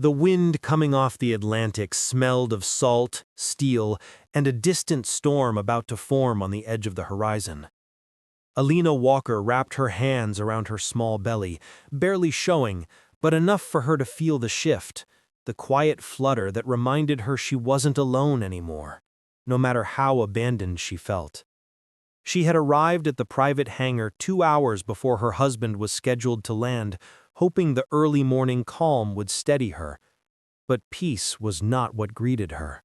The wind coming off the Atlantic smelled of salt, steel, and a distant storm about to form on the edge of the horizon. Alina Walker wrapped her hands around her small belly, barely showing, but enough for her to feel the shift, the quiet flutter that reminded her she wasn't alone anymore, no matter how abandoned she felt. She had arrived at the private hangar 2 hours before her husband was scheduled to land, hoping the early morning calm would steady her. But peace was not what greeted her.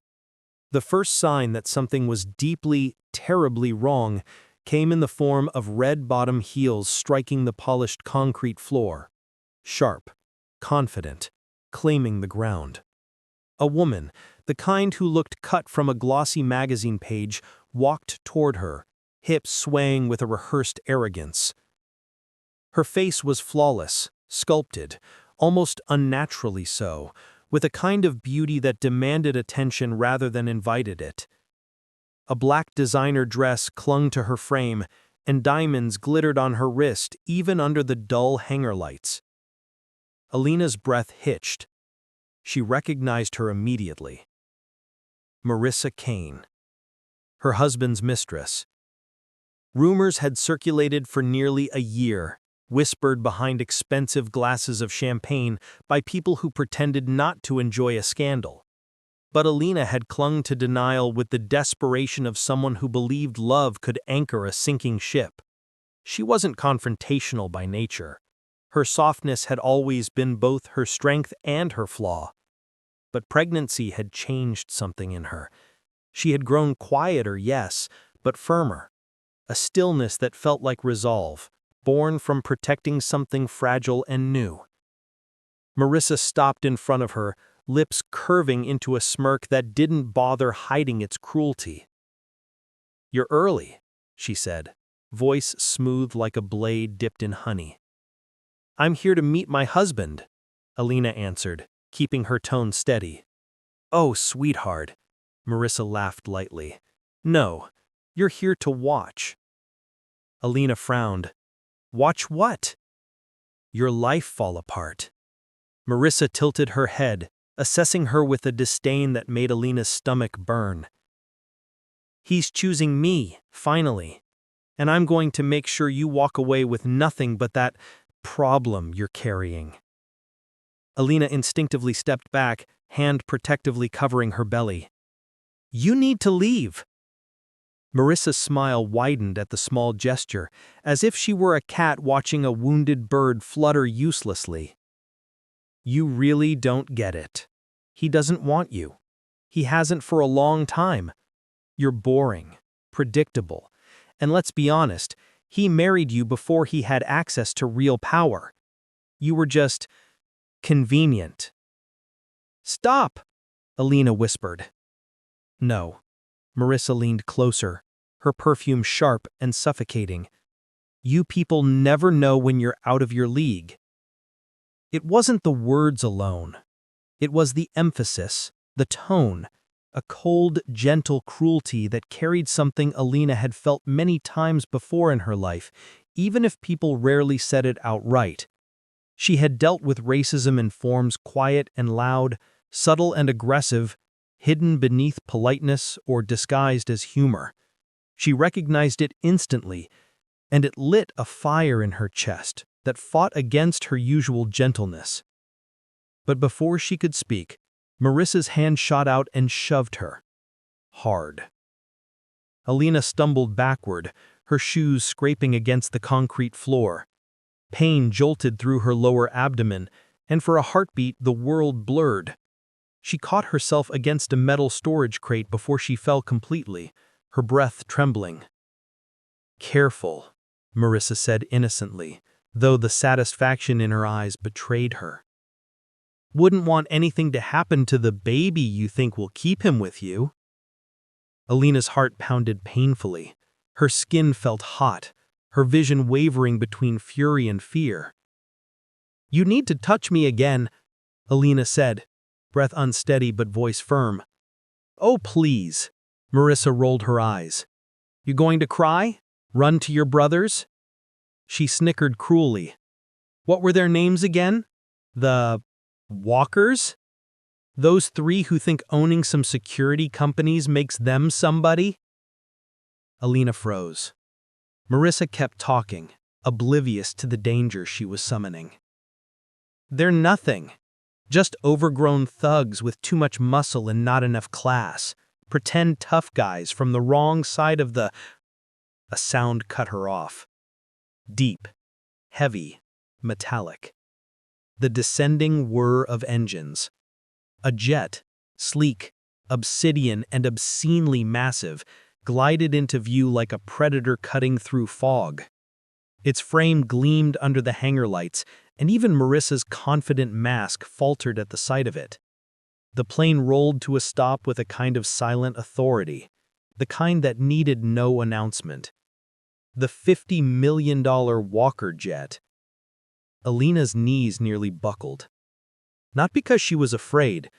The first sign that something was deeply, terribly wrong came in the form of red-bottom heels striking the polished concrete floor. Sharp, confident, claiming the ground. A woman, the kind who looked cut from a glossy magazine page, walked toward her, hips swaying with a rehearsed arrogance. Her face was flawless, sculpted, almost unnaturally so, with a kind of beauty that demanded attention rather than invited it. A black designer dress clung to her frame, and diamonds glittered on her wrist even under the dull hangar lights. Alina's breath hitched. She recognized her immediately. Marissa Kane, her husband's mistress. Rumors had circulated for nearly a year, whispered behind expensive glasses of champagne by people who pretended not to enjoy a scandal. But Alina had clung to denial with the desperation of someone who believed love could anchor a sinking ship. She wasn't confrontational by nature. Her softness had always been both her strength and her flaw. But pregnancy had changed something in her. She had grown quieter, yes, but firmer. A stillness that felt like resolve, born from protecting something fragile and new. Marissa stopped in front of her, lips curving into a smirk that didn't bother hiding its cruelty. "You're early," she said, voice smooth like a blade dipped in honey. "I'm here to meet my husband," Alina answered, keeping her tone steady. "Oh, sweetheart," Marissa laughed lightly. "No, you're here to watch." Alina frowned. "Watch what?" "Your life fall apart." Marissa tilted her head, assessing her with a disdain that made Alina's stomach burn. "He's choosing me, finally, and I'm going to make sure you walk away with nothing but that problem you're carrying." Alina instinctively stepped back, hand protectively covering her belly. "You need to leave." Marissa's smile widened at the small gesture, as if she were a cat watching a wounded bird flutter uselessly. "You really don't get it. He doesn't want you. He hasn't for a long time. You're boring, predictable, and let's be honest, he married you before he had access to real power. You were just convenient." "Stop!" Alina whispered. "No." Marissa leaned closer, her perfume sharp and suffocating. "You people never know when you're out of your league." It wasn't the words alone. It was the emphasis, the tone, a cold, gentle cruelty that carried something Alina had felt many times before in her life, even if people rarely said it outright. She had dealt with racism in forms quiet and loud, subtle and aggressive, hidden beneath politeness or disguised as humor. She recognized it instantly, and it lit a fire in her chest that fought against her usual gentleness. But before she could speak, Marissa's hand shot out and shoved her. Hard. Alina stumbled backward, her shoes scraping against the concrete floor. Pain jolted through her lower abdomen, and for a heartbeat the world blurred. She caught herself against a metal storage crate before she fell completely, her breath trembling. "Careful," Marissa said innocently, though the satisfaction in her eyes betrayed her. "Wouldn't want anything to happen to the baby you think will keep him with you." Alina's heart pounded painfully. Her skin felt hot, her vision wavering between fury and fear. "You need to touch me again," Alina said, breath unsteady but voice firm. "Oh, please." Marissa rolled her eyes. "You going to cry? Run to your brothers?" She snickered cruelly. "What were their names again? The Walkers?" Those three who think owning some security companies makes them somebody? Alina froze. Marissa kept talking, oblivious to the danger she was summoning. They're nothing. Just overgrown thugs with too much muscle and not enough class. Pretend tough guys from the wrong side of the... A sound cut her off. Deep, heavy, metallic. The descending whir of engines. A jet, sleek, obsidian, and obscenely massive, glided into view like a predator cutting through fog. Its frame gleamed under the hangar lights, and even Marissa's confident mask faltered at the sight of it. The plane rolled to a stop with a kind of silent authority, the kind that needed no announcement. The $50 million Walker jet. Alina's knees nearly buckled. Not because she was afraid,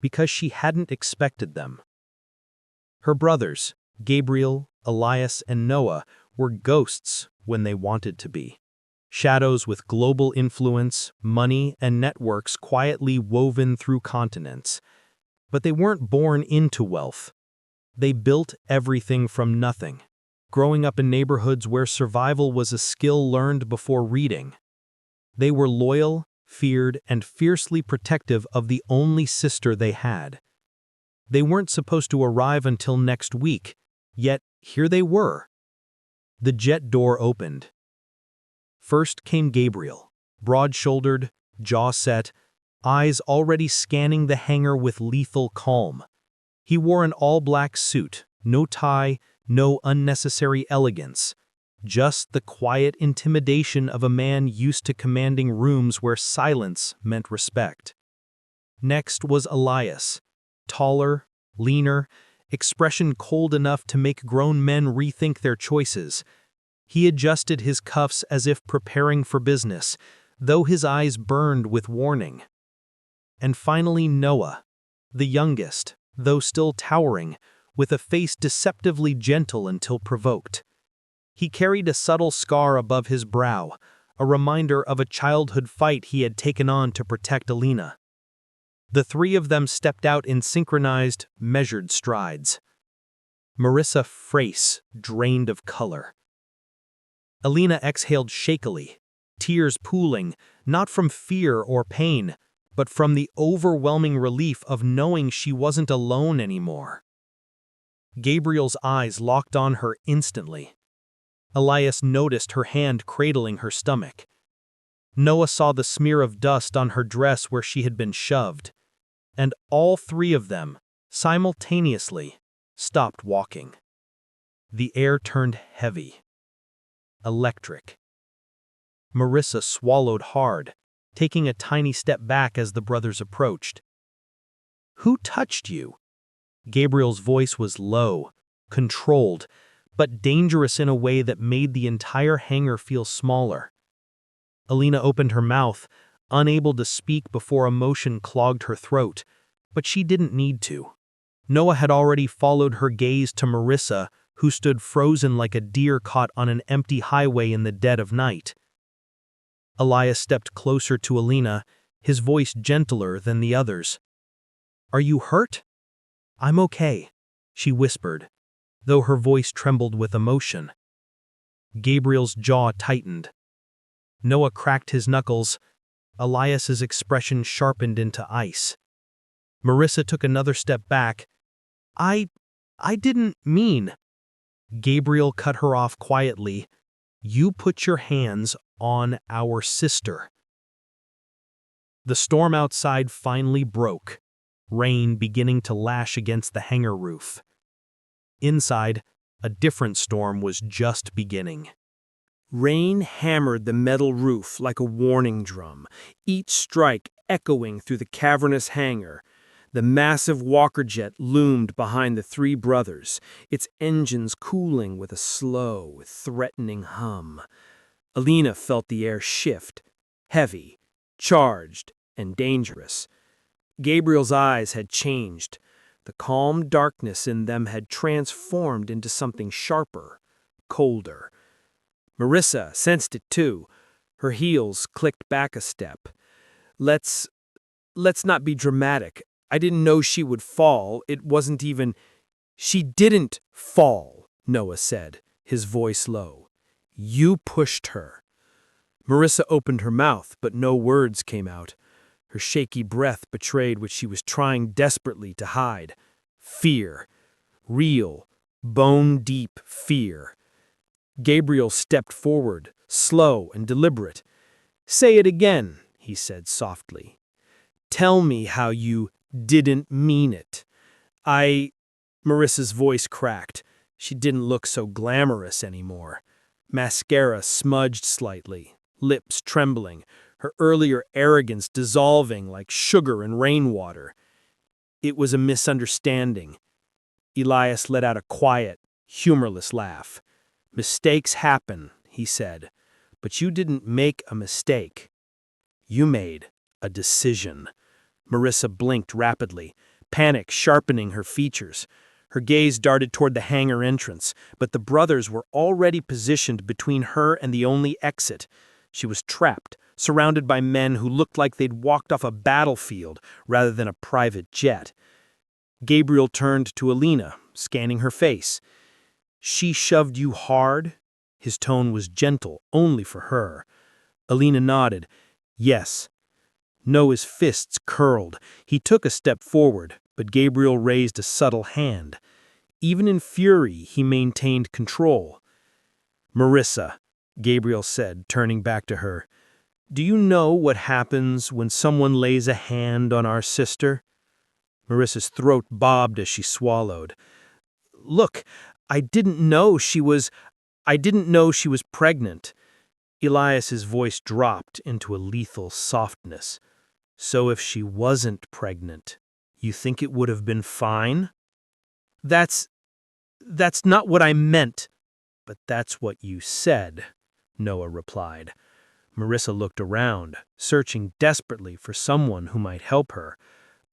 because she hadn't expected them. Her brothers, Gabriel, Elias, and Noah, were ghosts when they wanted to be. Shadows with global influence, money, and networks quietly woven through continents. But they weren't born into wealth. They built everything from nothing, growing up in neighborhoods where survival was a skill learned before reading. They were loyal, feared, and fiercely protective of the only sister they had. They weren't supposed to arrive until next week, yet here they were. The jet door opened. First came Gabriel, broad-shouldered, jaw set, eyes already scanning the hangar with lethal calm. He wore an all-black suit, no tie, no unnecessary elegance, just the quiet intimidation of a man used to commanding rooms where silence meant respect. Next was Elias, taller, leaner, expression cold enough to make grown men rethink their choices. He adjusted his cuffs as if preparing for business, though his eyes burned with warning. And finally Noah, the youngest, though still towering, with a face deceptively gentle until provoked. He carried a subtle scar above his brow, a reminder of a childhood fight he had taken on to protect Alina. The three of them stepped out in synchronized, measured strides. Marissa's face drained of color. Alina exhaled shakily, tears pooling, not from fear or pain, but from the overwhelming relief of knowing she wasn't alone anymore. Gabriel's eyes locked on her instantly. Elias noticed her hand cradling her stomach. Noah saw the smear of dust on her dress where she had been shoved. And all three of them, simultaneously, stopped walking. The air turned heavy. Electric. Marissa swallowed hard, taking a tiny step back as the brothers approached. "Who touched you?" Gabriel's voice was low, controlled, but dangerous in a way that made the entire hangar feel smaller. Alina opened her mouth, unable to speak before emotion clogged her throat, but she didn't need to. Noah had already followed her gaze to Marissa, who stood frozen like a deer caught on an empty highway in the dead of night. Elias stepped closer to Alina, his voice gentler than the others. "Are you hurt?" "I'm okay," she whispered, though her voice trembled with emotion. Gabriel's jaw tightened. Noah cracked his knuckles. Elias's expression sharpened into ice. Marissa took another step back. I didn't mean." Gabriel cut her off quietly. "You put your hands on our sister." The storm outside finally broke, rain beginning to lash against the hangar roof. Inside, a different storm was just beginning. Rain hammered the metal roof like a warning drum, each strike echoing through the cavernous hangar. The massive Walker jet loomed behind the three brothers, its engines cooling with a slow, threatening hum. Alina felt the air shift, heavy, charged, and dangerous. Gabriel's eyes had changed. The calm darkness in them had transformed into something sharper, colder. Marissa sensed it too. Her heels clicked back a step. Let's not be dramatic. I didn't know she would fall. It wasn't even... She didn't fall, Noah said, his voice low. You pushed her. Marissa opened her mouth, but no words came out. Her shaky breath betrayed what she was trying desperately to hide. Fear. Real, bone-deep fear. Gabriel stepped forward, slow and deliberate. Say it again, he said softly. Tell me how you didn't mean it. Marissa's voice cracked. She didn't look so glamorous anymore. Mascara smudged slightly, lips trembling, her earlier arrogance dissolving like sugar in rainwater. It was a misunderstanding. Elias let out a quiet, humorless laugh. Mistakes happen, he said, but you didn't make a mistake. You made a decision. Marissa blinked rapidly, panic sharpening her features. Her gaze darted toward the hangar entrance, but the brothers were already positioned between her and the only exit. She was trapped, surrounded by men who looked like they'd walked off a battlefield rather than a private jet. Gabriel turned to Alina, scanning her face. She shoved you hard? His tone was gentle, only for her. Alina nodded. Yes. Noah's fists curled. He took a step forward, but Gabriel raised a subtle hand. Even in fury, he maintained control. Marissa, Gabriel said, turning back to her, do you know what happens when someone lays a hand on our sister? Marissa's throat bobbed as she swallowed. Look, I didn't know she was pregnant. Elias's voice dropped into a lethal softness. So if she wasn't pregnant, you think it would have been fine? That's not what I meant. But that's what you said, Noah replied. Marissa looked around, searching desperately for someone who might help her.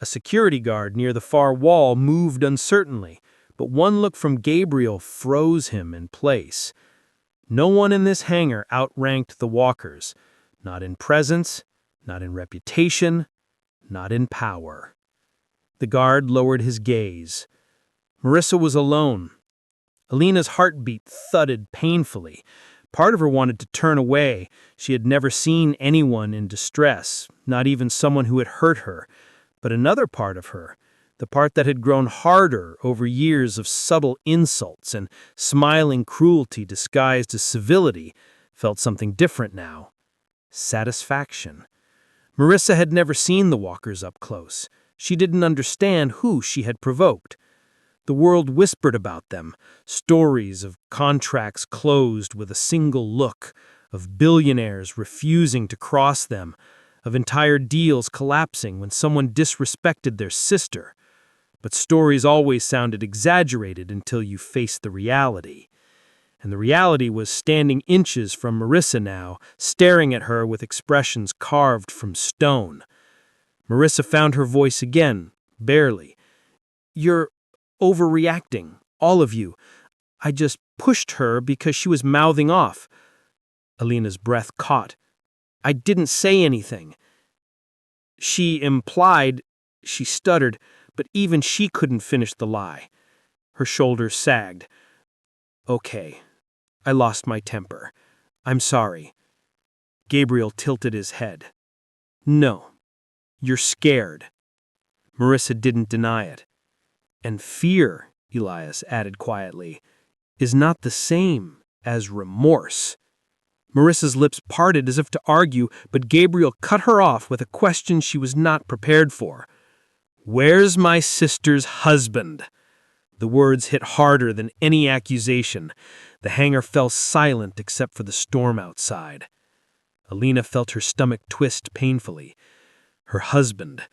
A security guard near the far wall moved uncertainly, but one look from Gabriel froze him in place. No one in this hangar outranked the walkers, not in presence, not in reputation, not in power. The guard lowered his gaze. Marissa was alone. Alina's heartbeat thudded painfully. Part of her wanted to turn away. She had never seen anyone in distress, not even someone who had hurt her. But another part of her, the part that had grown harder over years of subtle insults and smiling cruelty disguised as civility, felt something different now. Satisfaction. Marissa had never seen the walkers up close. She didn't understand who she had provoked. The world whispered about them, stories of contracts closed with a single look, of billionaires refusing to cross them, of entire deals collapsing when someone disrespected their sister. But stories always sounded exaggerated until you faced the reality. And the reality was standing inches from Marissa now, staring at her with expressions carved from stone. Marissa found her voice again, barely. You're overreacting, all of you. I just pushed her because she was mouthing off. Alina's breath caught. I didn't say anything. She implied, she stuttered, but even she couldn't finish the lie. Her shoulders sagged. Okay, I lost my temper. I'm sorry. Gabriel tilted his head. No, you're scared. Marissa didn't deny it. And fear, Elias added quietly, is not the same as remorse. Marissa's lips parted as if to argue, but Gabriel cut her off with a question she was not prepared for. Where's my sister's husband? The words hit harder than any accusation. The hangar fell silent except for the storm outside. Alina felt her stomach twist painfully. Her husband,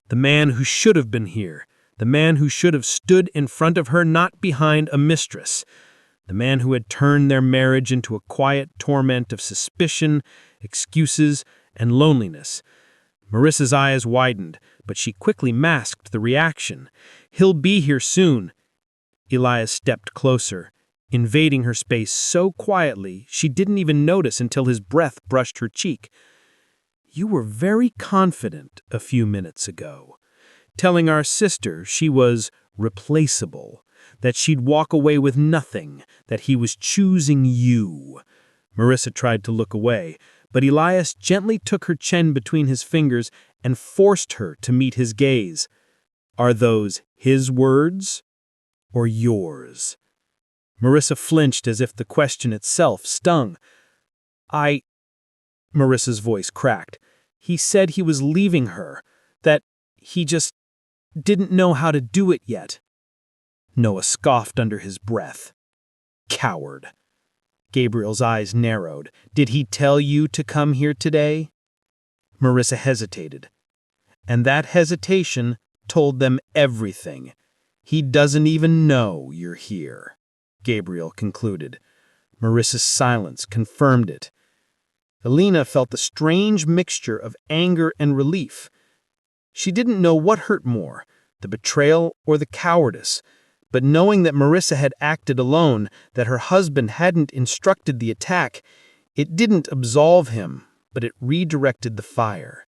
the man who should have been here, the man who should have stood in front of her, not behind a mistress, the man who had turned their marriage into a quiet torment of suspicion, excuses, and loneliness. Marissa's eyes widened, but she quickly masked the reaction. He'll be here soon. Elias stepped closer, invading her space so quietly she didn't even notice until his breath brushed her cheek. You were very confident a few minutes ago. telling our sister she was replaceable, that she'd walk away with nothing, that he was choosing you. Marissa tried to look away, but Elias gently took her chin between his fingers and forced her to meet his gaze. Are those his words or yours? Marissa flinched as if the question itself stung. Marissa's voice cracked. He said he was leaving her, that he just didn't know how to do it yet. Noah scoffed under his breath. Coward. Gabriel's eyes narrowed. Did he tell you to come here today? Marissa hesitated. And that hesitation told them everything. He doesn't even know you're here, Gabriel concluded. Marissa's silence confirmed it. Alina felt a strange mixture of anger and relief. She didn't know what hurt more, the betrayal or the cowardice, but knowing that Marissa had acted alone, that her husband hadn't instructed the attack, it didn't absolve him, but it redirected the fire.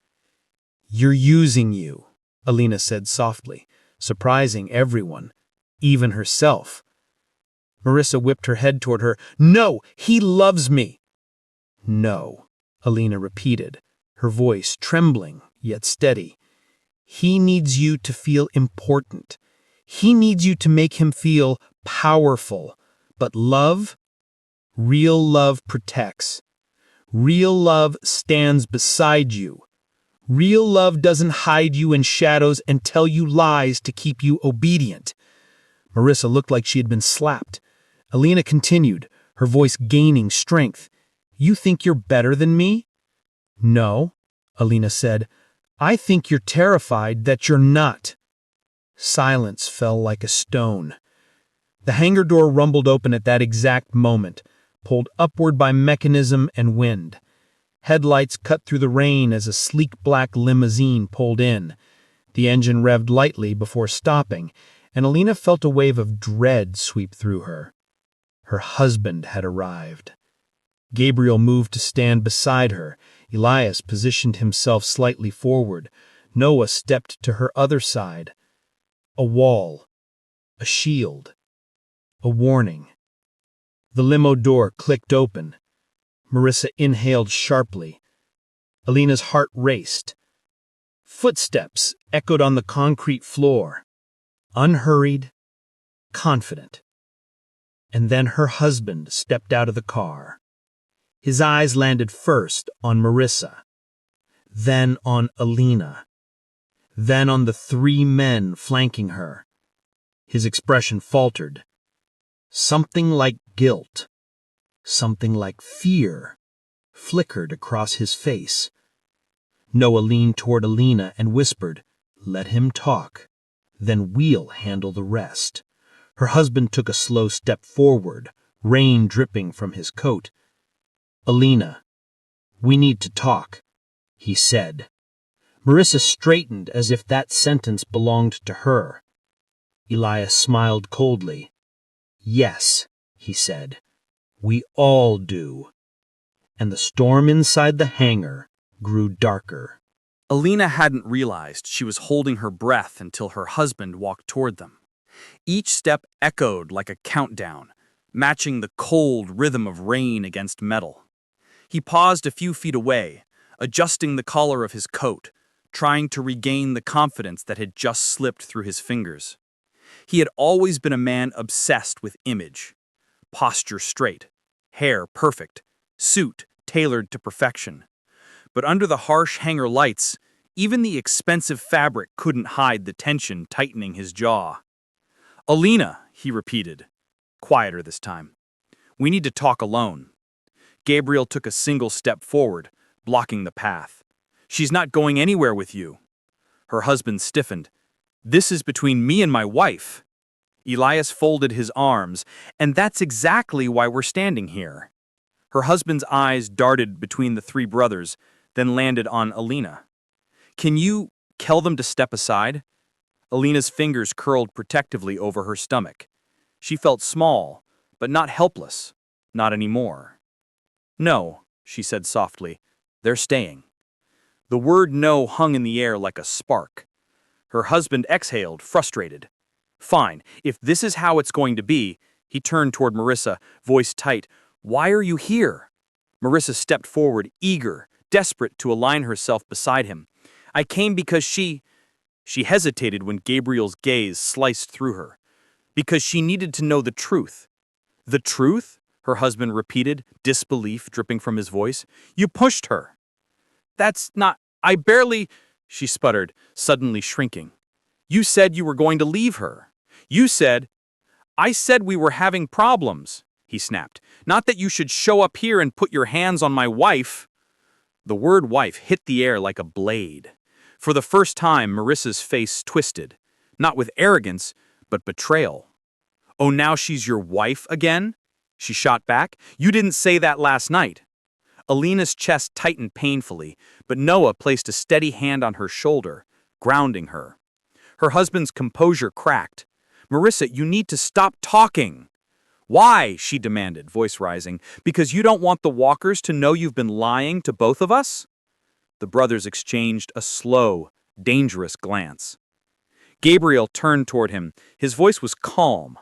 You're using you, Alina said softly, surprising everyone, even herself. Marissa whipped her head toward her. No, he loves me. No, Alina repeated, her voice trembling yet steady. He needs you to feel important. He needs you to make him feel powerful. But love? Real love protects. Real love stands beside you. Real love doesn't hide you in shadows and tell you lies to keep you obedient. Marissa looked like she had been slapped. Alina continued, her voice gaining strength. You think you're better than me? No, Alina said. I think you're terrified that you're not. Silence fell like a stone. The hangar door rumbled open at that exact moment, pulled upward by mechanism and wind. Headlights cut through the rain as a sleek black limousine pulled in. The engine revved lightly before stopping, and Alina felt a wave of dread sweep through her. Her husband had arrived. Gabriel moved to stand beside her. Elias positioned himself slightly forward. Noah stepped to her other side. A wall. A shield. A warning. The limo door clicked open. Marissa inhaled sharply. Alina's heart raced. Footsteps echoed on the concrete floor. Unhurried, confident. And then her husband stepped out of the car. His eyes landed first on Marissa, then on Alina, then on the three men flanking her. His expression faltered. Something like guilt, something like fear, flickered across his face. Noah leaned toward Alina and whispered, "Let him talk, then we'll handle the rest." Her husband took a slow step forward, rain dripping from his coat. "Alina, we need to talk," he said. Marissa straightened as if that sentence belonged to her. Elias smiled coldly. "Yes," he said, "we all do." And the storm inside the hangar grew darker. Alina hadn't realized she was holding her breath until her husband walked toward them. Each step echoed like a countdown, matching the cold rhythm of rain against metal. He paused a few feet away, adjusting the collar of his coat, trying to regain the confidence that had just slipped through his fingers. He had always been a man obsessed with image. Posture straight, hair perfect, suit tailored to perfection. But under the harsh hangar lights, even the expensive fabric couldn't hide the tension tightening his jaw. "Alina," he repeated, quieter this time. "We need to talk alone." Gabriel took a single step forward, blocking the path. "She's not going anywhere with you." Her husband stiffened. "This is between me and my wife." Elias folded his arms, "And that's exactly why we're standing here." Her husband's eyes darted between the three brothers, then landed on Alina. "Can you tell them to step aside?" Alina's fingers curled protectively over her stomach. She felt small, but not helpless. Not anymore. "No," she said softly. "They're staying." The word no hung in the air like a spark. Her husband exhaled, frustrated. Fine, if this is how it's going to be, he turned toward Marissa, voice tight. Why are you here? Marissa stepped forward, eager, desperate to align herself beside him. I came because she hesitated when Gabriel's gaze sliced through her. Because she needed to know the truth. The truth? Her husband repeated, disbelief dripping from his voice. You pushed her. That's not... I barely... She sputtered, suddenly shrinking. You said you were going to leave her. You said... I said we were having problems, he snapped. Not that you should show up here and put your hands on my wife. The word wife hit the air like a blade. For the first time, Marissa's face twisted. Not with arrogance, but betrayal. Oh, now she's your wife again? She shot back. You didn't say that last night. Alina's chest tightened painfully, but Noah placed a steady hand on her shoulder, grounding her. Her husband's composure cracked. Marissa, you need to stop talking. Why? She demanded, voice rising. Because you don't want the walkers to know you've been lying to both of us? The brothers exchanged a slow, dangerous glance. Gabriel turned toward him. His voice was calm,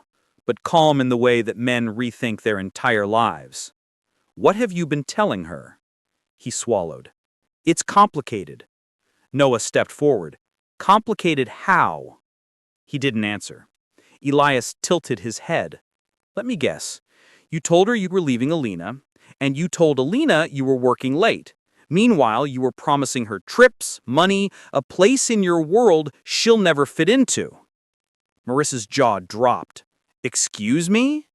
but calm in the way that men rethink their entire lives. What have you been telling her? He swallowed. It's complicated. Noah stepped forward. Complicated how? He didn't answer. Elias tilted his head. Let me guess. You told her you were leaving Alina, and you told Alina you were working late. Meanwhile, you were promising her trips, money, a place in your world she'll never fit into. Marissa's jaw dropped. Excuse me?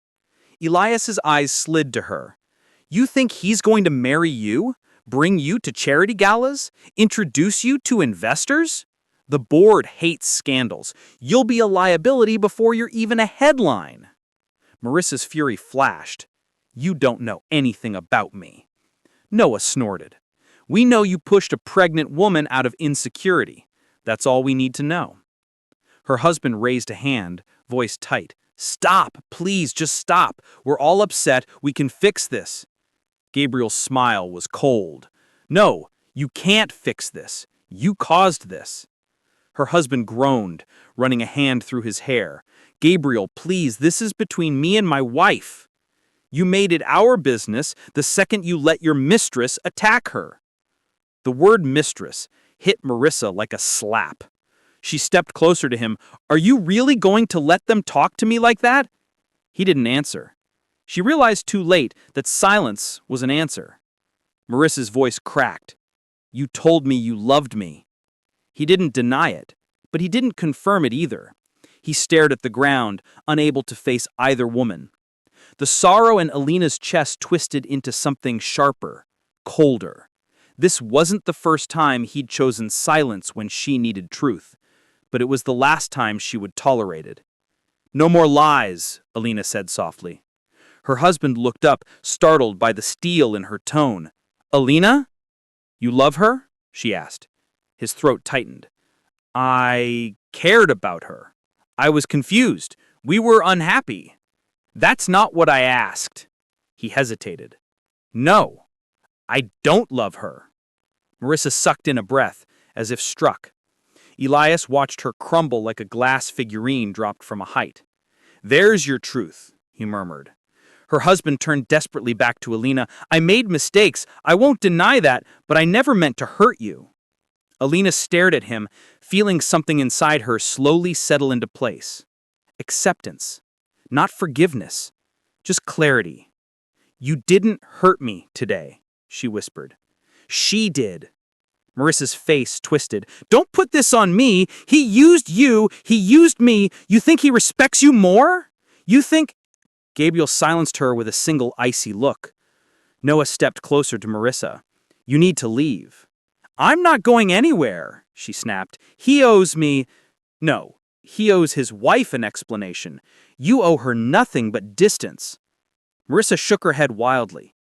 Elias's eyes slid to her. You think he's going to marry you? Bring you to charity galas? Introduce you to investors? The board hates scandals. You'll be a liability before you're even a headline. Marissa's fury flashed. You don't know anything about me. Noah snorted. We know you pushed a pregnant woman out of insecurity. That's all we need to know. Her husband raised a hand, voice tight. Stop, please, just stop. We're all upset. We can fix this. Gabriel's smile was cold. No, you can't fix this. You caused this. Her husband groaned, running a hand through his hair. Gabriel, please, this is between me and my wife. You made it our business the second you let your mistress attack her. The word mistress hit Marissa like a slap. She stepped closer to him. Are you really going to let them talk to me like that? He didn't answer. She realized too late that silence was an answer. Marissa's voice cracked. You told me you loved me. He didn't deny it, but he didn't confirm it either. He stared at the ground, unable to face either woman. The sorrow in Alina's chest twisted into something sharper, colder. This wasn't the first time he'd chosen silence when she needed truth, but it was the last time she would tolerate it. No more lies, Alina said softly. Her husband looked up, startled by the steel in her tone. Alina? You love her? She asked. His throat tightened. I cared about her. I was confused. We were unhappy. That's not what I asked. He hesitated. No, I don't love her. Marissa sucked in a breath, as if struck. Elias watched her crumble like a glass figurine dropped from a height. There's your truth, he murmured. Her husband turned desperately back to Alina. I made mistakes. I won't deny that, but I never meant to hurt you. Alina stared at him, feeling something inside her slowly settle into place. Acceptance. Not forgiveness. Just clarity. You didn't hurt me today, she whispered. She did. Marissa's face twisted. Don't put this on me. He used you. He used me. You think he respects you more? You think... Gabriel silenced her with a single icy look. Noah stepped closer to Marissa. You need to leave. I'm not going anywhere, she snapped. He owes me... No, he owes his wife an explanation. You owe her nothing but distance. Marissa shook her head wildly.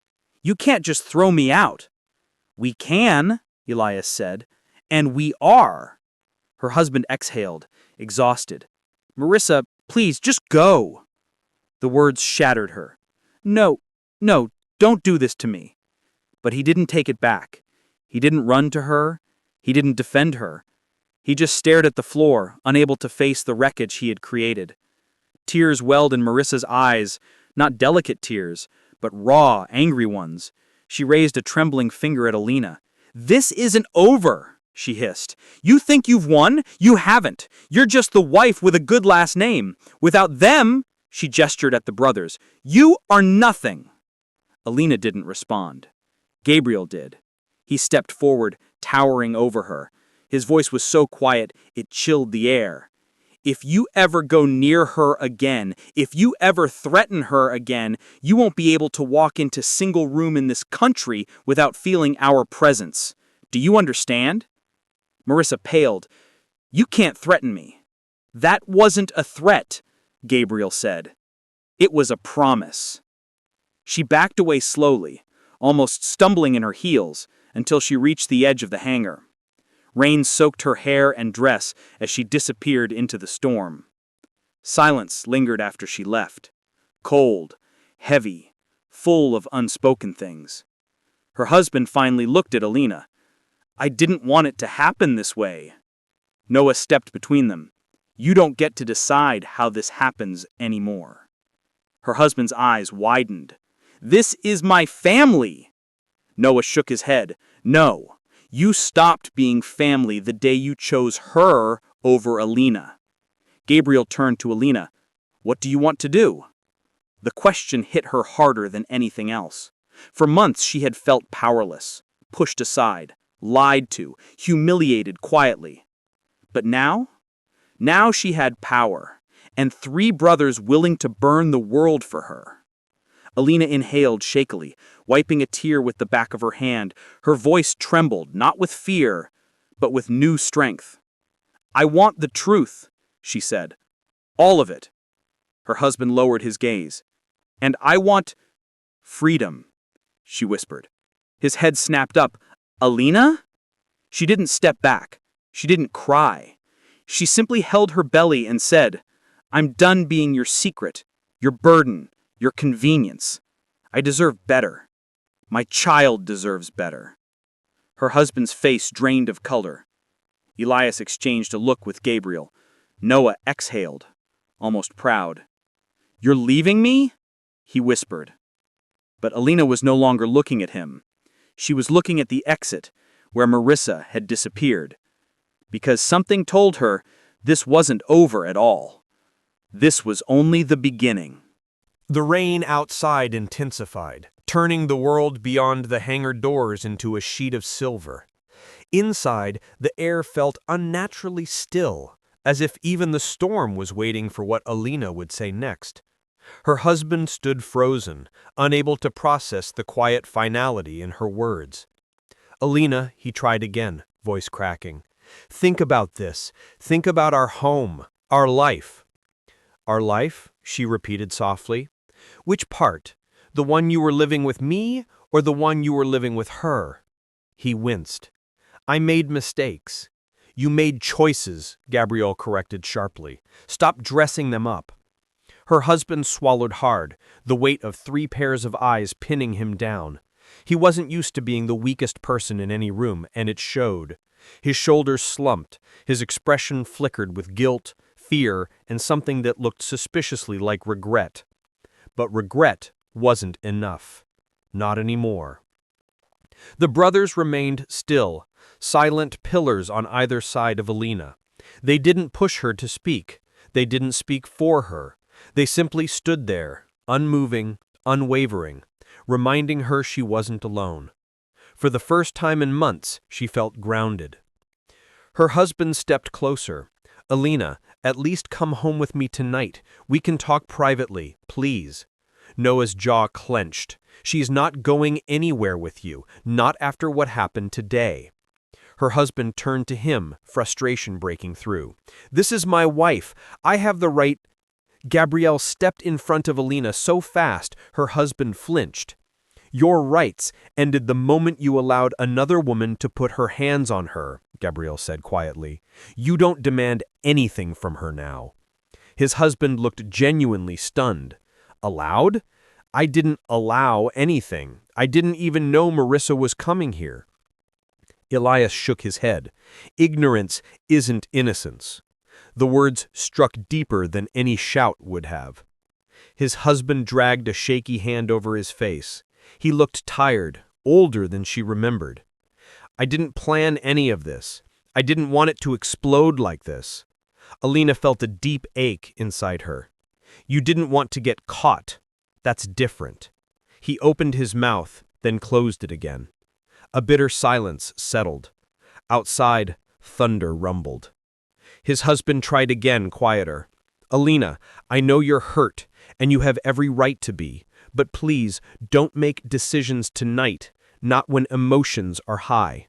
You can't just throw me out. We can, Elias said, and we are. Her husband exhaled, exhausted. Marissa, please, just go. The words shattered her. No, don't do this to me. But he didn't take it back. He didn't run to her. He didn't defend her. He just stared at the floor, unable to face the wreckage he had created. Tears welled in Marissa's eyes, not delicate tears, but raw, angry ones. She raised a trembling finger at Alina. "This isn't over," she hissed. "You think you've won? You haven't. You're just the wife with a good last name. Without them," she gestured at the brothers, "you are nothing." Alina didn't respond. Gabriel did. He stepped forward, towering over her. His voice was so quiet, it chilled the air. "If you ever go near her again, if you ever threaten her again, you won't be able to walk into single room in this country without feeling our presence. Do you understand?" Marissa paled. "You can't threaten me." "That wasn't a threat," Gabriel said. "It was a promise." She backed away slowly, almost stumbling in her heels, until she reached the edge of the hangar. Rain soaked her hair and dress as she disappeared into the storm. Silence lingered after she left, cold, heavy, full of unspoken things. Her husband finally looked at Alina. "I didn't want it to happen this way." Noah stepped between them. "You don't get to decide how this happens anymore." Her husband's eyes widened. "This is my family." Noah shook his head. "No. You stopped being family the day you chose her over Alina." Gabriel turned to Alina. "What do you want to do?" The question hit her harder than anything else. For months she had felt powerless, pushed aside, lied to, humiliated quietly. But now? Now she had power, and 3 brothers willing to burn the world for her. Alina inhaled shakily, wiping a tear with the back of her hand. Her voice trembled, not with fear, but with new strength. "I want the truth," she said. "All of it." Her husband lowered his gaze. "And I want freedom," she whispered. His head snapped up. "Alina?" She didn't step back. She didn't cry. She simply held her belly and said, "I'm done being your secret, your burden, your convenience. I deserve better. My child deserves better." Her husband's face drained of color. Elias exchanged a look with Gabriel. Noah exhaled, almost proud. "You're leaving me?" he whispered. But Alina was no longer looking at him. She was looking at the exit, where Marissa had disappeared. Because something told her this wasn't over at all. This was only the beginning. The rain outside intensified, turning the world beyond the hangar doors into a sheet of silver. Inside, the air felt unnaturally still, as if even the storm was waiting for what Alina would say next. Her husband stood frozen, unable to process the quiet finality in her words. "Alina," he tried again, voice cracking. "Think about this. Think about our home, our life." "Our life?" she repeated softly. "Which part? The one you were living with me, or the one you were living with her?" He winced. "I made mistakes." "You made choices," Gabrielle corrected sharply. "Stop dressing them up." Her husband swallowed hard, the weight of 3 pairs of eyes pinning him down. He wasn't used to being the weakest person in any room, and it showed. His shoulders slumped, his expression flickered with guilt, fear, and something that looked suspiciously like regret. But regret wasn't enough. Not anymore. The brothers remained still, silent pillars on either side of Alina. They didn't push her to speak. They didn't speak for her. They simply stood there, unmoving, unwavering, reminding her she wasn't alone. For the first time in months, she felt grounded. Her husband stepped closer. "Alina, at least come home with me tonight. We can talk privately, please." Noah's jaw clenched. "She's not going anywhere with you, not after what happened today." Her husband turned to him, frustration breaking through. "This is my wife. I have the right—" Gabrielle stepped in front of Alina so fast her husband flinched. "Your rights ended the moment you allowed another woman to put her hands on her," Gabrielle said quietly. "You don't demand anything from her now." His husband looked genuinely stunned. "Allowed? I didn't allow anything. I didn't even know Marissa was coming here." Elias shook his head. Ignorance isn't innocence. The words struck deeper than any shout would have. His husband dragged a shaky hand over his face. He looked tired, older than she remembered. I didn't plan any of this. I didn't want it to explode like this. Alina felt a deep ache inside her. You didn't want to get caught. That's different. He opened his mouth, then closed it again. A bitter silence settled. Outside, thunder rumbled. His husband tried again, quieter. Alina, I know you're hurt, and you have every right to be, but please don't make decisions tonight, not when emotions are high.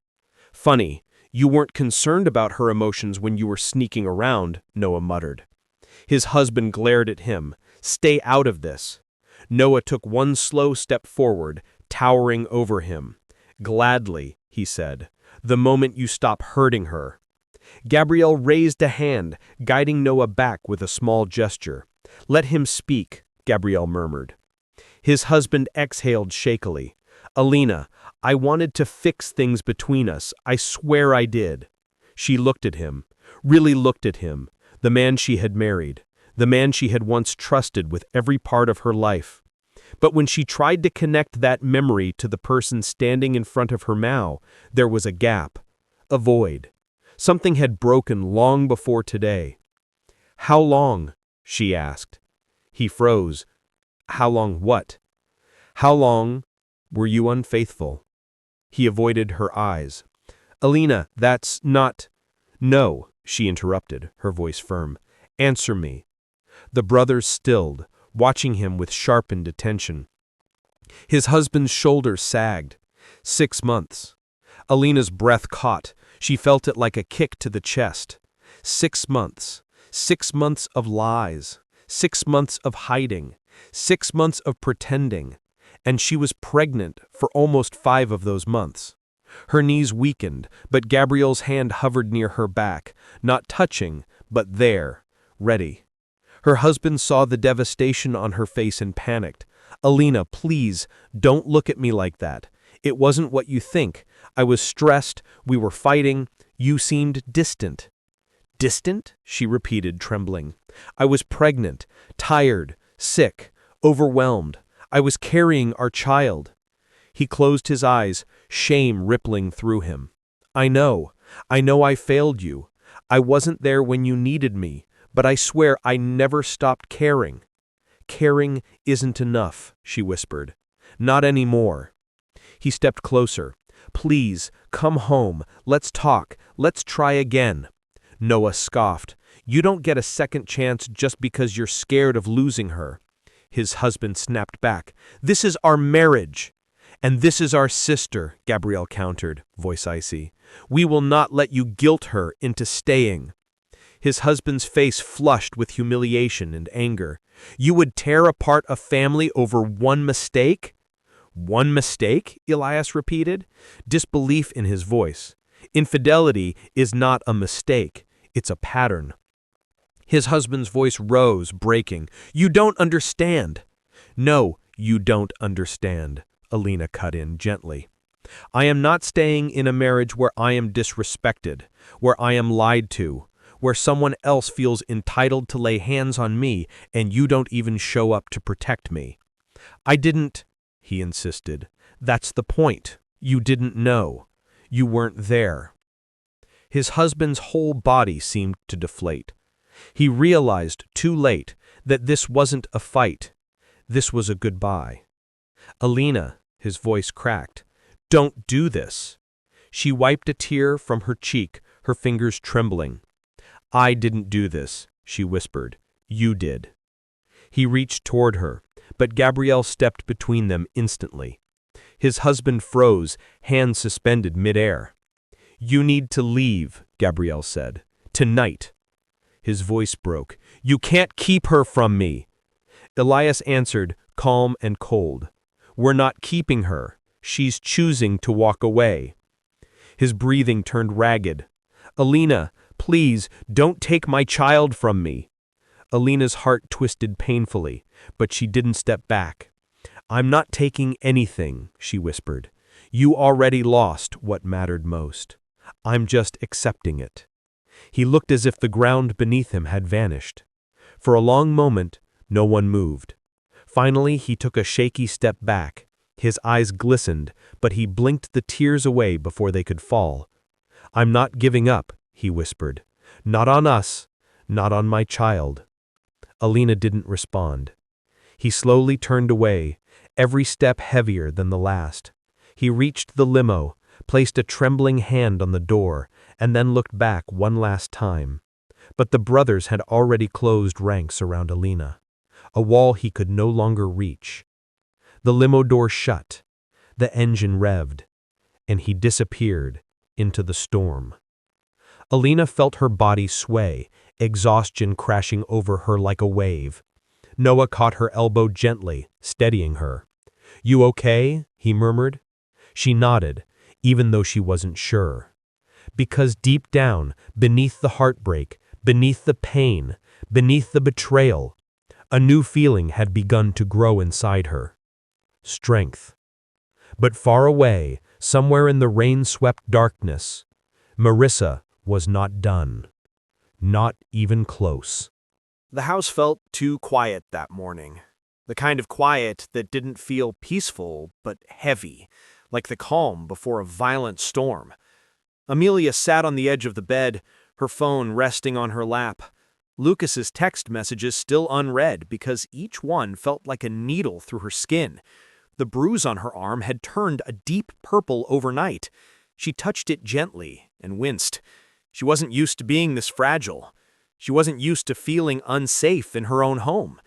Funny, you weren't concerned about her emotions when you were sneaking around, Noah muttered. His husband glared at him. Stay out of this. Noah took one slow step forward, towering over him. Gladly, he said, the moment you stop hurting her. Gabrielle raised a hand, guiding Noah back with a small gesture. Let him speak, Gabrielle murmured. His husband exhaled shakily. Alina, I wanted to fix things between us. I swear I did. She looked at him, really looked at him, the man she had married, the man she had once trusted with every part of her life. But when she tried to connect that memory to the person standing in front of her now, there was a gap, a void. Something had broken long before today. How long? She asked. He froze. How long what? How long were you unfaithful? He avoided her eyes. Alina, that's not... No, she interrupted, her voice firm. Answer me. The brothers stilled, watching him with sharpened attention. His husband's shoulders sagged. 6 months. Alina's breath caught. She felt it like a kick to the chest. 6 months. 6 months of lies. 6 months of hiding. 6 months of pretending. And she was pregnant for almost 5 of those months. Her knees weakened, but Gabrielle's hand hovered near her back, not touching, but there, ready. Her husband saw the devastation on her face and panicked. Alina, please, don't look at me like that. It wasn't what you think. I was stressed, we were fighting, you seemed distant. Distant? She repeated, trembling. I was pregnant, tired, sick, overwhelmed. I was carrying our child. He closed his eyes, shame rippling through him. I know I failed you. I wasn't there when you needed me, but I swear I never stopped caring. Caring isn't enough, she whispered. Not anymore. He stepped closer. Please, come home. Let's talk. Let's try again. Noah scoffed. You don't get a second chance just because you're scared of losing her. His husband snapped back. This is our marriage. And this is our sister, Gabrielle countered, voice icy. We will not let you guilt her into staying. His husband's face flushed with humiliation and anger. You would tear apart a family over one mistake? One mistake? Elias repeated, disbelief in his voice. Infidelity is not a mistake, it's a pattern. His husband's voice rose, breaking. You don't understand. No, you don't understand, Alina cut in gently. I am not staying in a marriage where I am disrespected, where I am lied to, where someone else feels entitled to lay hands on me and you don't even show up to protect me. I didn't, he insisted. That's the point. You didn't know. You weren't there. His husband's whole body seemed to deflate. He realized too late that this wasn't a fight. This was a goodbye. Alina, his voice cracked. Don't do this. She wiped a tear from her cheek, her fingers trembling. I didn't do this, she whispered. You did. He reached toward her, but Gabrielle stepped between them instantly. His husband froze, hands suspended midair. You need to leave, Gabrielle said. Tonight. His voice broke. You can't keep her from me. Elias answered, calm and cold. We're not keeping her. She's choosing to walk away. His breathing turned ragged. Alina, please, don't take my child from me. Alina's heart twisted painfully, but she didn't step back. I'm not taking anything, she whispered. You already lost what mattered most. I'm just accepting it." He looked as if the ground beneath him had vanished. For a long moment, no one moved. Finally, he took a shaky step back. His eyes glistened, but he blinked the tears away before they could fall. "I'm not giving up," he whispered. "Not on us, not on my child." Alina didn't respond. He slowly turned away, every step heavier than the last. He reached the limo, placed a trembling hand on the door, and then looked back one last time. But the brothers had already closed ranks around Alina, a wall he could no longer reach. The limo door shut, the engine revved, and he disappeared into the storm. Alina felt her body sway, exhaustion crashing over her like a wave. Noah caught her elbow gently, steadying her. "You okay?" he murmured. She nodded, even though she wasn't sure. Because deep down, beneath the heartbreak, beneath the pain, beneath the betrayal, a new feeling had begun to grow inside her. Strength. But far away, somewhere in the rain-swept darkness, Marissa was not done. Not even close. The house felt too quiet that morning. The kind of quiet that didn't feel peaceful, but heavy, like the calm before a violent storm. Amelia sat on the edge of the bed, her phone resting on her lap. Lucas's text messages still unread because each one felt like a needle through her skin. The bruise on her arm had turned a deep purple overnight. She touched it gently and winced. She wasn't used to being this fragile. She wasn't used to feeling unsafe in her own home.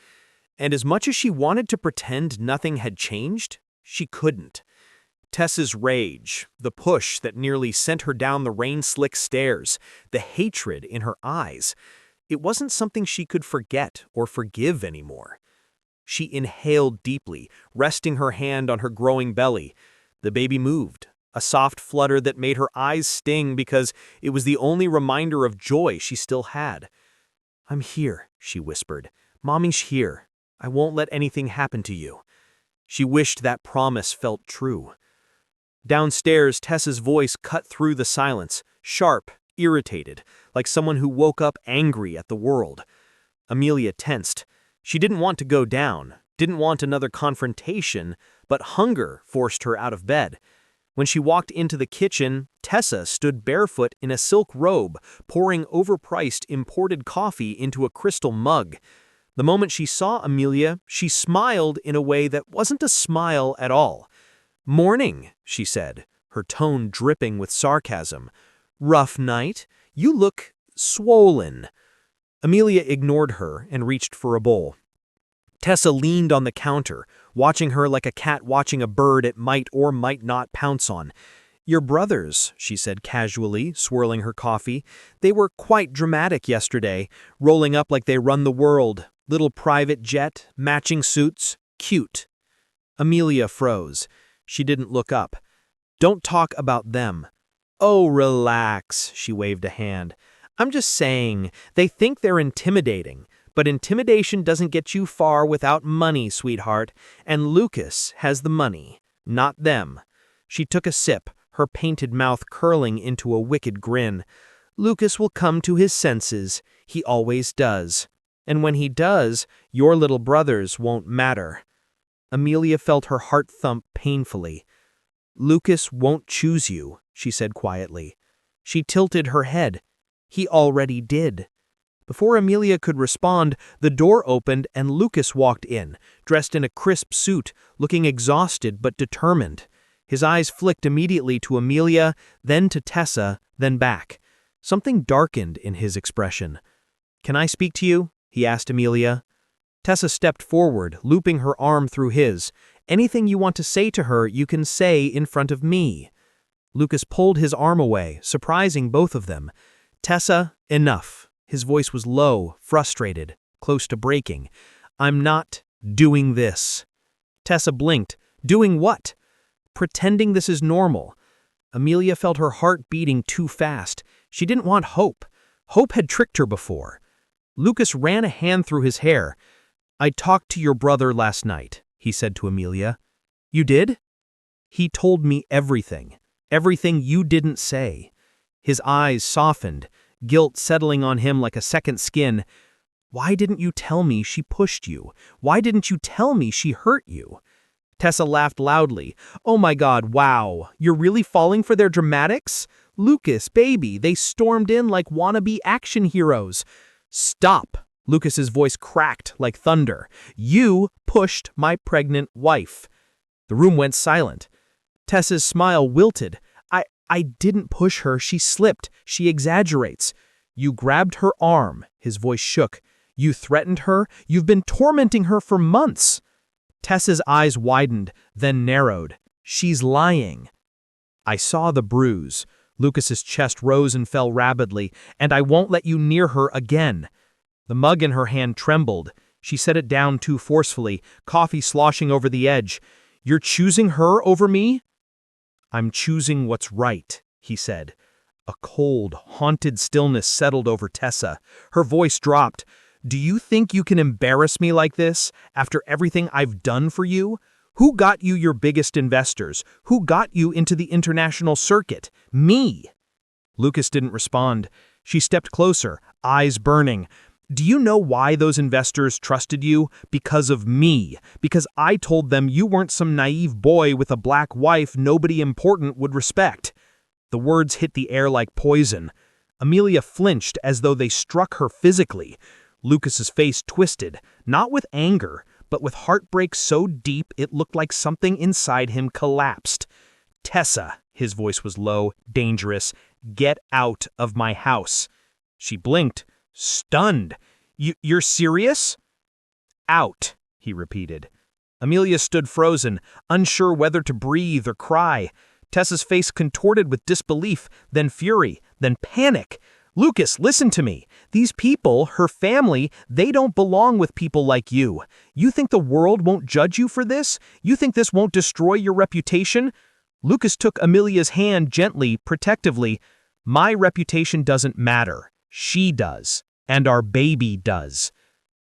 And as much as she wanted to pretend nothing had changed, she couldn't. Tessa's rage, the push that nearly sent her down the rain-slick stairs, the hatred in her eyes, it wasn't something she could forget or forgive anymore. She inhaled deeply, resting her hand on her growing belly. The baby moved, a soft flutter that made her eyes sting because it was the only reminder of joy she still had. "I'm here," she whispered. "Mommy's here. I won't let anything happen to you." She wished that promise felt true. Downstairs, Tessa's voice cut through the silence, sharp, irritated, like someone who woke up angry at the world. Amelia tensed. She didn't want to go down, didn't want another confrontation, but hunger forced her out of bed. When she walked into the kitchen, Tessa stood barefoot in a silk robe, pouring overpriced imported coffee into a crystal mug. The moment she saw Amelia, she smiled in a way that wasn't a smile at all. "Morning," she said, her tone dripping with sarcasm. "Rough night? You look swollen." Amelia ignored her and reached for a bowl. Tessa leaned on the counter, watching her like a cat watching a bird it might or might not pounce on. "Your brothers," she said casually, swirling her coffee. "They were quite dramatic yesterday, rolling up like they run the world. Little private jet, matching suits, cute." Amelia froze. She didn't look up. "Don't talk about them." "Oh, relax," she waved a hand. "I'm just saying, they think they're intimidating. But intimidation doesn't get you far without money, sweetheart. And Lucas has the money, not them." She took a sip, her painted mouth curling into a wicked grin. "Lucas will come to his senses. He always does. And when he does, your little brothers won't matter." Amelia felt her heart thump painfully. "Lucas won't choose you," she said quietly. She tilted her head. "He already did." Before Amelia could respond, the door opened and Lucas walked in, dressed in a crisp suit, looking exhausted but determined. His eyes flicked immediately to Amelia, then to Tessa, then back. Something darkened in his expression. "Can I speak to you?" he asked Amelia. Tessa stepped forward, looping her arm through his. "Anything you want to say to her, you can say in front of me." Lucas pulled his arm away, surprising both of them. "Tessa, enough." His voice was low, frustrated, close to breaking. "I'm not doing this." Tessa blinked. "Doing what?" "Pretending this is normal." Amelia felt her heart beating too fast. She didn't want Hope. Hope had tricked her before. Lucas ran a hand through his hair. "I talked to your brother last night," he said to Amelia. "You did?" "He told me everything. Everything you didn't say." His eyes softened, guilt settling on him like a second skin. "Why didn't you tell me she pushed you? Why didn't you tell me she hurt you?" Tessa laughed loudly. "Oh my God, wow. You're really falling for their dramatics? Lucas, baby, they stormed in like wannabe action heroes." "Stop!" Lucas's voice cracked like thunder. "You pushed my pregnant wife." The room went silent. Tessa's smile wilted. I didn't push her. She slipped. She exaggerates." "You grabbed her arm." His voice shook. "You threatened her. You've been tormenting her for months." Tessa's eyes widened, then narrowed. "She's lying." "I saw the bruise." Lucas's chest rose and fell rapidly. "And I won't let you near her again." The mug in her hand trembled. She set it down too forcefully, coffee sloshing over the edge. "You're choosing her over me?" "I'm choosing what's right," he said. A cold, haunted stillness settled over Tessa. Her voice dropped. "Do you think you can embarrass me like this, after everything I've done for you? Who got you your biggest investors? Who got you into the international circuit? Me." Lucas didn't respond. She stepped closer, eyes burning. "Do you know why those investors trusted you? Because of me. Because I told them you weren't some naive boy with a black wife nobody important would respect." The words hit the air like poison. Amelia flinched as though they struck her physically. Lucas's face twisted, not with anger, but with heartbreak so deep it looked like something inside him collapsed. "Tessa," his voice was low, dangerous, "get out of my house." She blinked, stunned. You're serious?" "Out," he repeated. Amelia stood frozen, unsure whether to breathe or cry. Tessa's face contorted with disbelief, then fury, then panic. "Lucas, listen to me. These people, her family, they don't belong with people like you. You think the world won't judge you for this? You think this won't destroy your reputation?" Lucas took Amelia's hand gently, protectively. "My reputation doesn't matter. She does. And our baby does."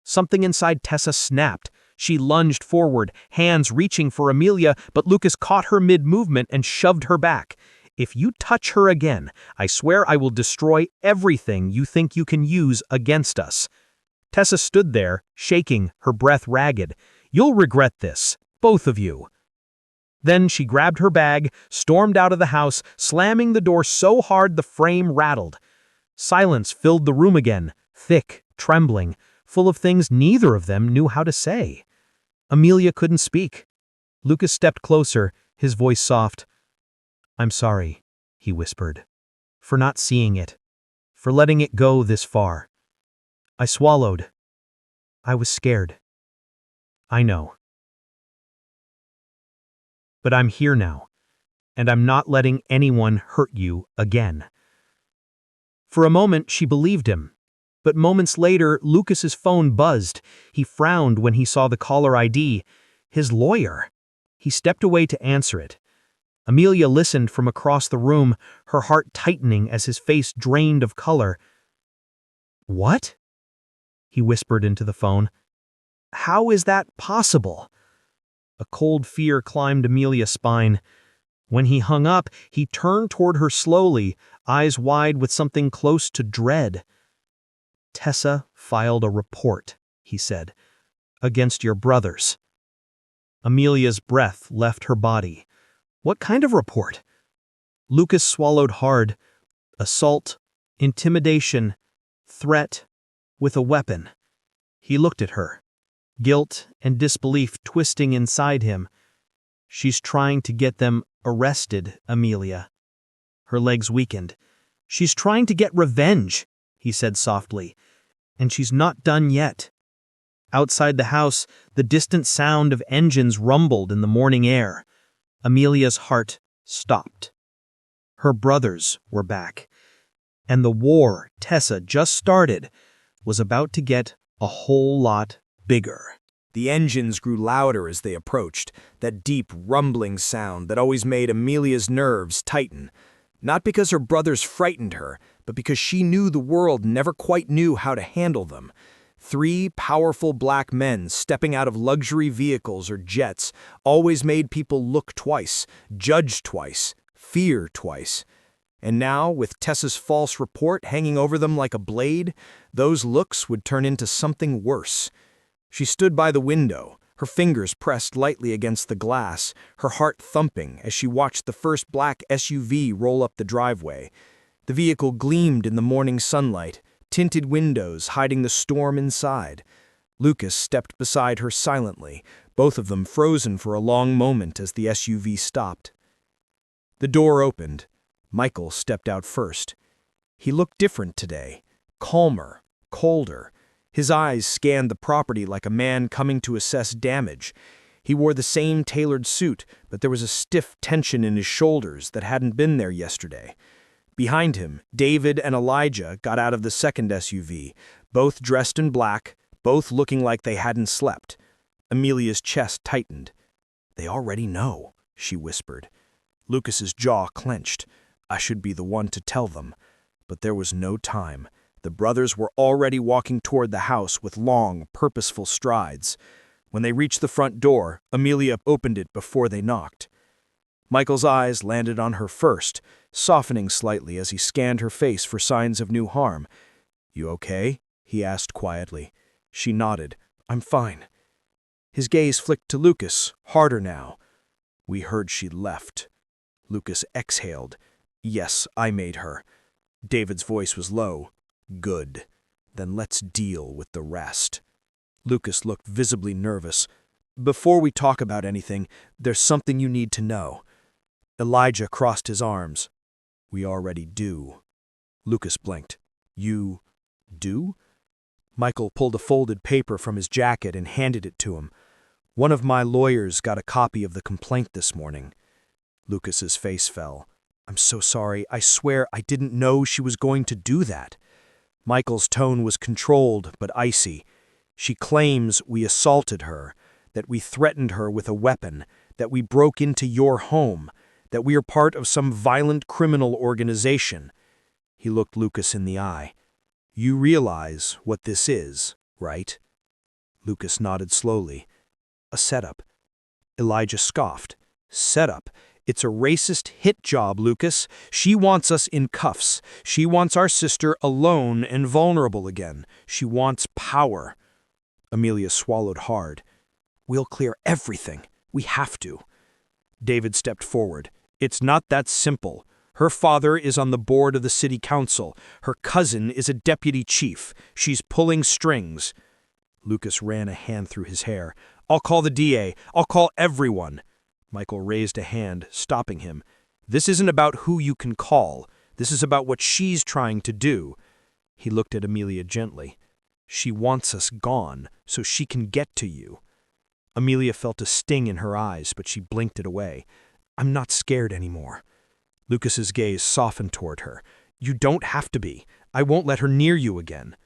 Something inside Tessa snapped. She lunged forward, hands reaching for Amelia, but Lucas caught her mid-movement and shoved her back. "If you touch her again, I swear I will destroy everything you think you can use against us." Tessa stood there, shaking, her breath ragged. "You'll regret this, both of you." Then she grabbed her bag, stormed out of the house, slamming the door so hard the frame rattled. Silence filled the room again, thick, trembling, full of things neither of them knew how to say. Amelia couldn't speak. Lucas stepped closer, his voice soft. "I'm sorry," he whispered, "for not seeing it, for letting it go this far. I swallowed. I was scared. I know. But I'm here now, and I'm not letting anyone hurt you again." For a moment, she believed him. But moments later, Lucas's phone buzzed. He frowned when he saw the caller ID. His lawyer. He stepped away to answer it. Amelia listened from across the room, her heart tightening as his face drained of color. "What?" he whispered into the phone. "How is that possible?" A cold fear climbed Amelia's spine. When he hung up, he turned toward her slowly, eyes wide with something close to dread. "Tessa filed a report," he said, "against your brothers." Amelia's breath left her body. "What kind of report?" Lucas swallowed hard. "Assault, intimidation, threat, with a weapon." He looked at her, guilt and disbelief twisting inside him. "She's trying to get them arrested, Amelia." Her legs weakened. "She's trying to get revenge," he said softly. "And she's not done yet." Outside the house, the distant sound of engines rumbled in the morning air. Amelia's heart stopped. Her brothers were back. And the war Tessa just started was about to get a whole lot bigger. The engines grew louder as they approached, that deep, rumbling sound that always made Amelia's nerves tighten. Not because her brothers frightened her, but because she knew the world never quite knew how to handle them. 3 powerful black men stepping out of luxury vehicles or jets always made people look twice, judge twice, fear twice. And now, with Tessa's false report hanging over them like a blade, those looks would turn into something worse. She stood by the window, her fingers pressed lightly against the glass, her heart thumping as she watched the first black SUV roll up the driveway. The vehicle gleamed in the morning sunlight, tinted windows hiding the storm inside. Lucas stepped beside her silently, both of them frozen for a long moment as the SUV stopped. The door opened. Michael stepped out first. He looked different today, calmer, colder. His eyes scanned the property like a man coming to assess damage. He wore the same tailored suit, but there was a stiff tension in his shoulders that hadn't been there yesterday. Behind him, David and Elijah got out of the second SUV, both dressed in black, both looking like they hadn't slept. Amelia's chest tightened. "They already know," she whispered. Lucas's jaw clenched. I should be the one to tell them. But there was no time. The brothers were already walking toward the house with long, purposeful strides. When they reached the front door, Amelia opened it before they knocked. Michael's eyes landed on her first, softening slightly as he scanned her face for signs of new harm. "You okay?" he asked quietly. She nodded. "I'm fine." His gaze flicked to Lucas, harder now. "We heard she left." Lucas exhaled. "Yes, I made her." David's voice was low. "Good. Then let's deal with the rest." Lucas looked visibly nervous. "Before we talk about anything, there's something you need to know." Elijah crossed his arms. "We already do." Lucas blinked. "You do?" Michael pulled a folded paper from his jacket and handed it to him. "One of my lawyers got a copy of the complaint this morning." Lucas's face fell. "I'm so sorry. I swear I didn't know she was going to do that." Michael's tone was controlled but icy. "She claims we assaulted her, that we threatened her with a weapon, that we broke into your home, that we are part of some violent criminal organization." He looked Lucas in the eye. "You realize what this is, right?" Lucas nodded slowly. "A setup." Elijah scoffed. "Setup? It's a racist hit job, Lucas. She wants us in cuffs. She wants our sister alone and vulnerable again. She wants power." Amelia swallowed hard. "We'll clear everything. We have to." David stepped forward. "It's not that simple. Her father is on the board of the city council. Her cousin is a deputy chief. She's pulling strings." Lucas ran a hand through his hair. "I'll call the DA. I'll call everyone." Michael raised a hand, stopping him. "This isn't about who you can call. This is about what she's trying to do." He looked at Amelia gently. "She wants us gone, so she can get to you." Amelia felt a sting in her eyes, but she blinked it away. "I'm not scared anymore." Lucas's gaze softened toward her. "You don't have to be. I won't let her near you again."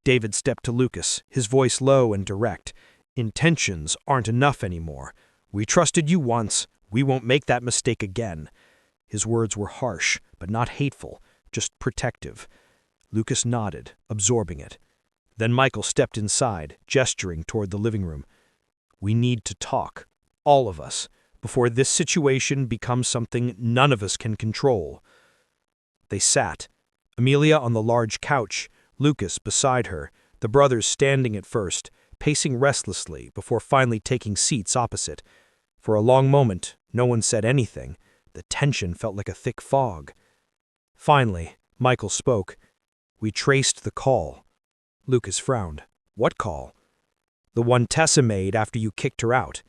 David stepped to Lucas, his voice low and direct. "Intentions aren't enough anymore. We trusted you once. We won't make that mistake again." His words were harsh, but not hateful, just protective. Lucas nodded, absorbing it. Then Michael stepped inside, gesturing toward the living room. "We need to talk, all of us, before this situation becomes something none of us can control." They sat, Amelia on the large couch, Lucas beside her, the brothers standing at first, pacing restlessly before finally taking seats opposite. For a long moment, no one said anything. The tension felt like a thick fog. Finally, Michael spoke. "We traced the call." Lucas frowned. "What call?" "The one Tessa made after you kicked her out."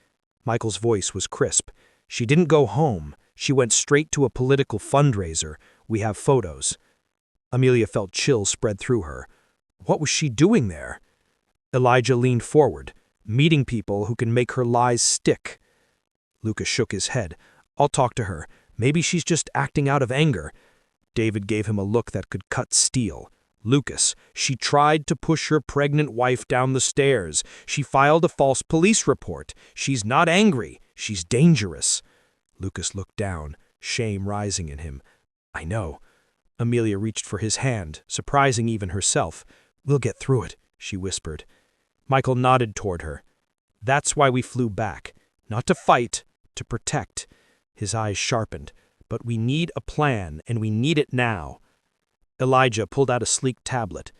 Michael's voice was crisp. "She didn't go home. She went straight to a political fundraiser. We have photos." Amelia felt chills spread through her. What was she doing there? Elijah leaned forward, meeting people who can make her lies stick. Lucas shook his head. "I'll talk to her. Maybe she's just acting out of anger." David gave him a look that could cut steel. "Lucas, she tried to push her pregnant wife down the stairs. She filed a false police report. She's not angry. She's dangerous." Lucas looked down, shame rising in him. "I know." Amelia reached for his hand, surprising even herself. "We'll get through it," she whispered. Michael nodded toward her. "That's why we flew back. Not to fight, to protect." His eyes sharpened. But we need a plan, and we need it now. Elijah pulled out a sleek tablet.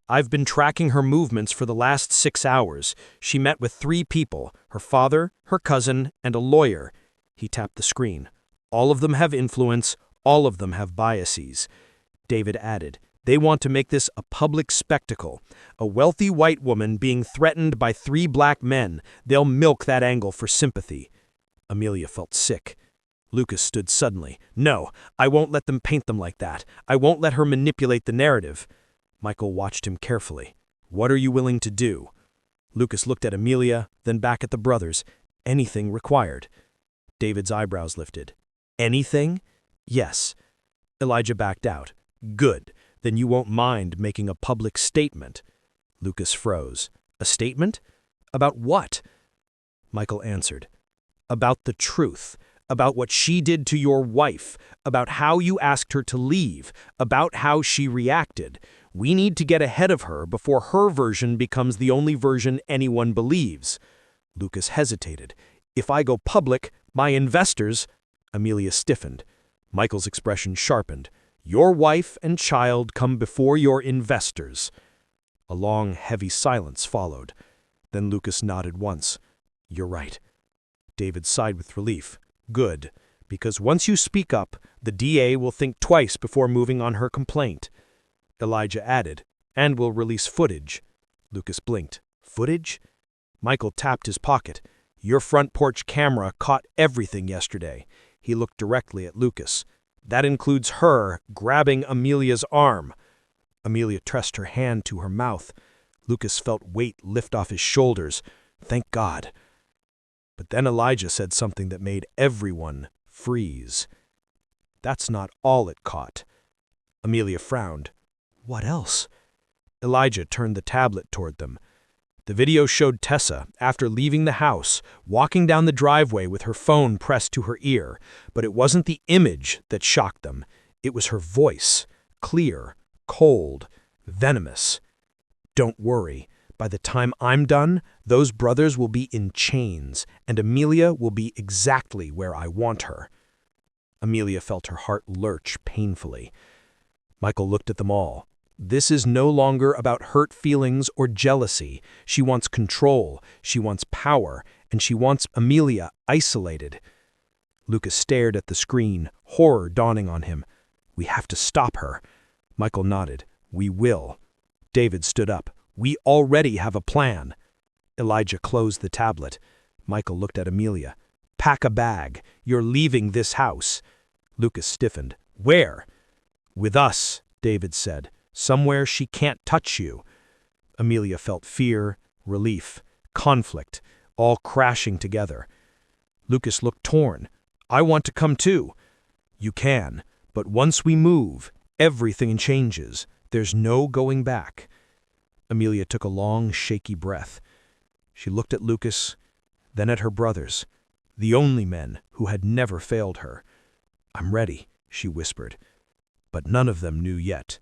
I've been tracking her movements for the last 6 hours. She met with 3 people, her father, her cousin, and a lawyer. He tapped the screen. All of them have influence, all of them have biases. David added, they want to make this a public spectacle. A wealthy white woman being threatened by 3 black men. They'll milk that angle for sympathy. Amelia felt sick. Lucas stood suddenly. No, I won't let them paint them like that. I won't let her manipulate the narrative. Michael watched him carefully. What are you willing to do? Lucas looked at Amelia, then back at the brothers. Anything required. David's eyebrows lifted. Anything? Yes. Elijah backed out. Good. Then you won't mind making a public statement. Lucas froze. A statement? About what? Michael answered. About the truth. About what she did to your wife. About how you asked her to leave. About how she reacted. We need to get ahead of her before her version becomes the only version anyone believes. Lucas hesitated. If I go public, my investors... Amelia stiffened. Michael's expression sharpened. Your wife and child come before your investors. A long, heavy silence followed. Then Lucas nodded once. You're right. David sighed with relief. Good, because once you speak up, the DA will think twice before moving on her complaint. Elijah added, and will release footage. Lucas blinked. Footage? Michael tapped his pocket. Your front porch camera caught everything yesterday. He looked directly at Lucas. That includes her grabbing Amelia's arm. Amelia pressed her hand to her mouth. Lucas felt weight lift off his shoulders. Thank God. But then Elijah said something that made everyone freeze. That's not all it caught. Amelia frowned. What else? Elijah turned the tablet toward them. The video showed Tessa, after leaving the house, walking down the driveway with her phone pressed to her ear. But it wasn't the image that shocked them. It was her voice, clear, cold, venomous. Don't worry. By the time I'm done, those brothers will be in chains, and Amelia will be exactly where I want her. Amelia felt her heart lurch painfully. Michael looked at them all. This is no longer about hurt feelings or jealousy. She wants control, she wants power, and she wants Amelia isolated. Lucas stared at the screen, horror dawning on him. We have to stop her. Michael nodded. We will. David stood up. We already have a plan. Elijah closed the tablet. Michael looked at Amelia. Pack a bag. You're leaving this house. Lucas stiffened. Where? With us, David said. Somewhere she can't touch you. Amelia felt fear, relief, conflict, all crashing together. Lucas looked torn. I want to come too. You can, but once we move, everything changes. There's no going back. Amelia took a long, shaky breath. She looked at Lucas, then at her brothers, the only men who had never failed her. I'm ready, she whispered. But none of them knew yet.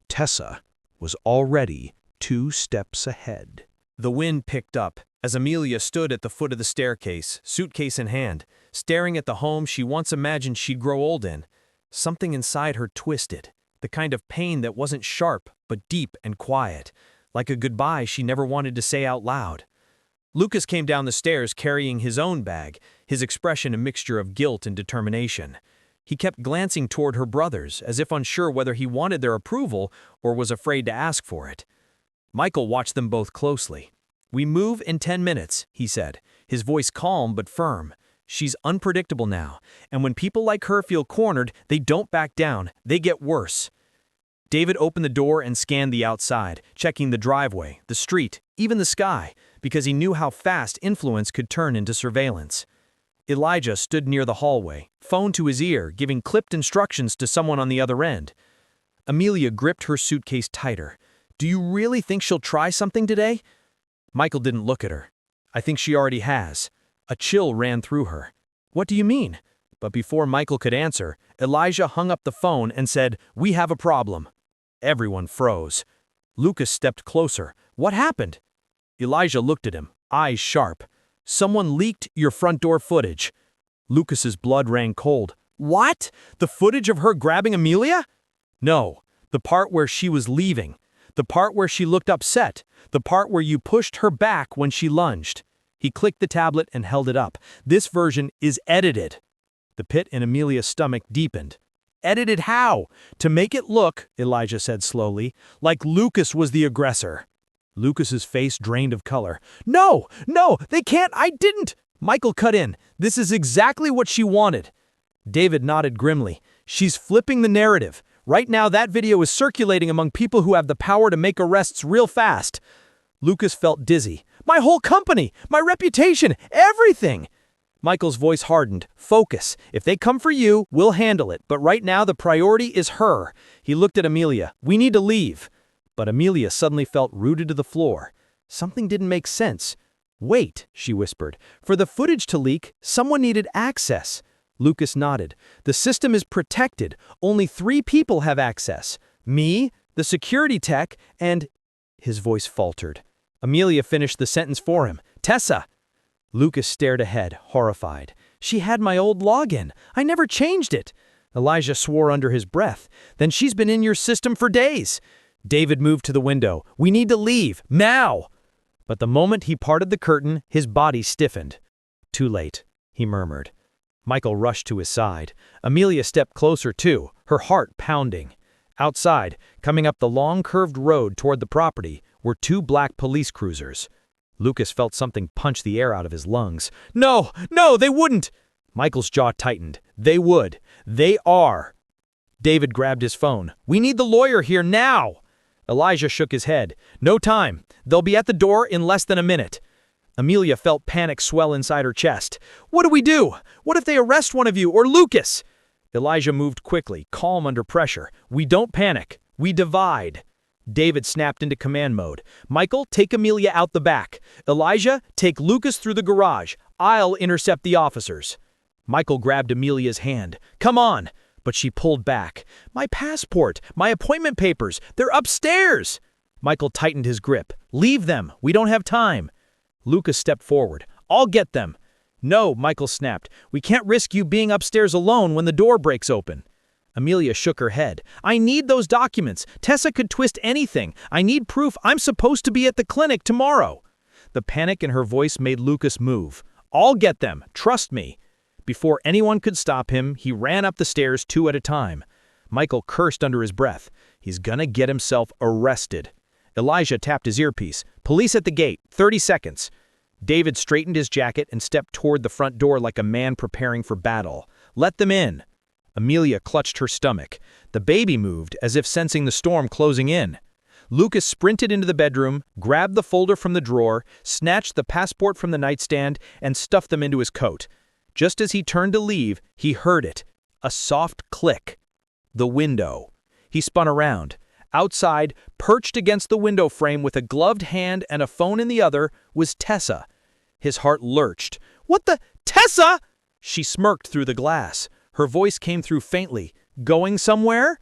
Tessa was already 2 steps ahead. The wind picked up as Amelia stood at the foot of the staircase, suitcase in hand, staring at the home she once imagined she'd grow old in. Something inside her twisted, the kind of pain that wasn't sharp but deep and quiet, like a goodbye she never wanted to say out loud. Lucas came down the stairs carrying his own bag, his expression a mixture of guilt and determination. He kept glancing toward her brothers, as if unsure whether he wanted their approval or was afraid to ask for it. Michael watched them both closely. We move in 10 minutes, he said, his voice calm but firm. She's unpredictable now, and when people like her feel cornered, they don't back down, they get worse. David opened the door and scanned the outside, checking the driveway, the street, even the sky, because he knew how fast influence could turn into surveillance. Elijah stood near the hallway, phone to his ear, giving clipped instructions to someone on the other end. Amelia gripped her suitcase tighter. Do you really think she'll try something today? Michael didn't look at her. I think she already has. A chill ran through her. What do you mean? But before Michael could answer, Elijah hung up the phone and said, We have a problem. Everyone froze. Lucas stepped closer. What happened? Elijah looked at him, eyes sharp. Someone leaked your front door footage. Lucas's blood ran cold. What? The footage of her grabbing Amelia? No, the part where she was leaving. The part where she looked upset. The part where you pushed her back when she lunged. He clicked the tablet and held it up. This version is edited. The pit in Amelia's stomach deepened. Edited how? To make it look, Elijah said slowly, like Lucas was the aggressor. Lucas's face drained of color. No, they can't, I didn't. Michael cut in. This is exactly what she wanted. David nodded grimly. She's flipping the narrative. Right now that video is circulating among people who have the power to make arrests real fast. Lucas felt dizzy. My whole company, my reputation, everything. Michael's voice hardened. Focus. If they come for you, we'll handle it. But right now the priority is her. He looked at Amelia. We need to leave. But Amelia suddenly felt rooted to the floor. Something didn't make sense. Wait, she whispered. For the footage to leak, someone needed access. Lucas nodded. The system is protected. Only 3 people have access. Me, the security tech, and... His voice faltered. Amelia finished the sentence for him. Tessa! Lucas stared ahead, horrified. She had my old login. I never changed it. Elijah swore under his breath. Then she's been in your system for days. David moved to the window. We need to leave. Now! But the moment he parted the curtain, his body stiffened. Too late, he murmured. Michael rushed to his side. Amelia stepped closer too, her heart pounding. Outside, coming up the long curved road toward the property, were 2 black police cruisers. Lucas felt something punch the air out of his lungs. No, they wouldn't! Michael's jaw tightened. They would. They are. David grabbed his phone. We need the lawyer here now! Elijah shook his head. No time. They'll be at the door in less than a minute. Amelia felt panic swell inside her chest. What do we do? What if they arrest one of you or Lucas? Elijah moved quickly, calm under pressure. We don't panic. We divide. David snapped into command mode. Michael, take Amelia out the back. Elijah, take Lucas through the garage. I'll intercept the officers. Michael grabbed Amelia's hand. Come on. But she pulled back. My passport, my appointment papers, they're upstairs. Michael tightened his grip. Leave them. We don't have time. Lucas stepped forward. I'll get them. No, Michael snapped. We can't risk you being upstairs alone when the door breaks open. Amelia shook her head. I need those documents. Tessa could twist anything. I need proof I'm supposed to be at the clinic tomorrow. The panic in her voice made Lucas move. I'll get them. Trust me. Before anyone could stop him, he ran up the stairs 2 at a time. Michael cursed under his breath. He's gonna get himself arrested. Elijah tapped his earpiece. Police at the gate. 30 seconds. David straightened his jacket and stepped toward the front door like a man preparing for battle. Let them in. Amelia clutched her stomach. The baby moved, as if sensing the storm closing in. Lucas sprinted into the bedroom, grabbed the folder from the drawer, snatched the passport from the nightstand, and stuffed them into his coat. Just as he turned to leave, he heard it. A soft click. The window. He spun around. Outside, perched against the window frame with a gloved hand and a phone in the other, was Tessa. His heart lurched. What the... Tessa! She smirked through the glass. Her voice came through faintly. Going somewhere?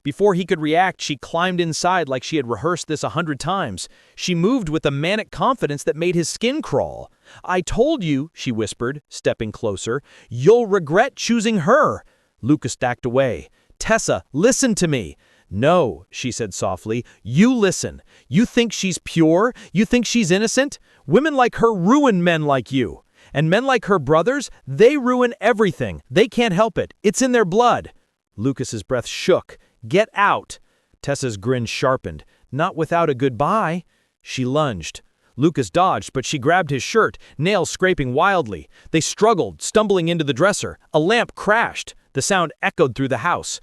Before he could react, she climbed inside like she had rehearsed this 100 times. She moved with a manic confidence that made his skin crawl. I told you, she whispered, stepping closer, you'll regret choosing her. Lucas backed away. Tessa, listen to me. No, she said softly, you listen. You think she's pure? You think she's innocent? Women like her ruin men like you. And men like her brothers, they ruin everything. They can't help it. It's in their blood. Lucas's breath shook. Get out. Tessa's grin sharpened. Not without a goodbye. She lunged. Lucas dodged, but she grabbed his shirt, nails scraping wildly. They struggled, stumbling into the dresser. A lamp crashed. The sound echoed through the house.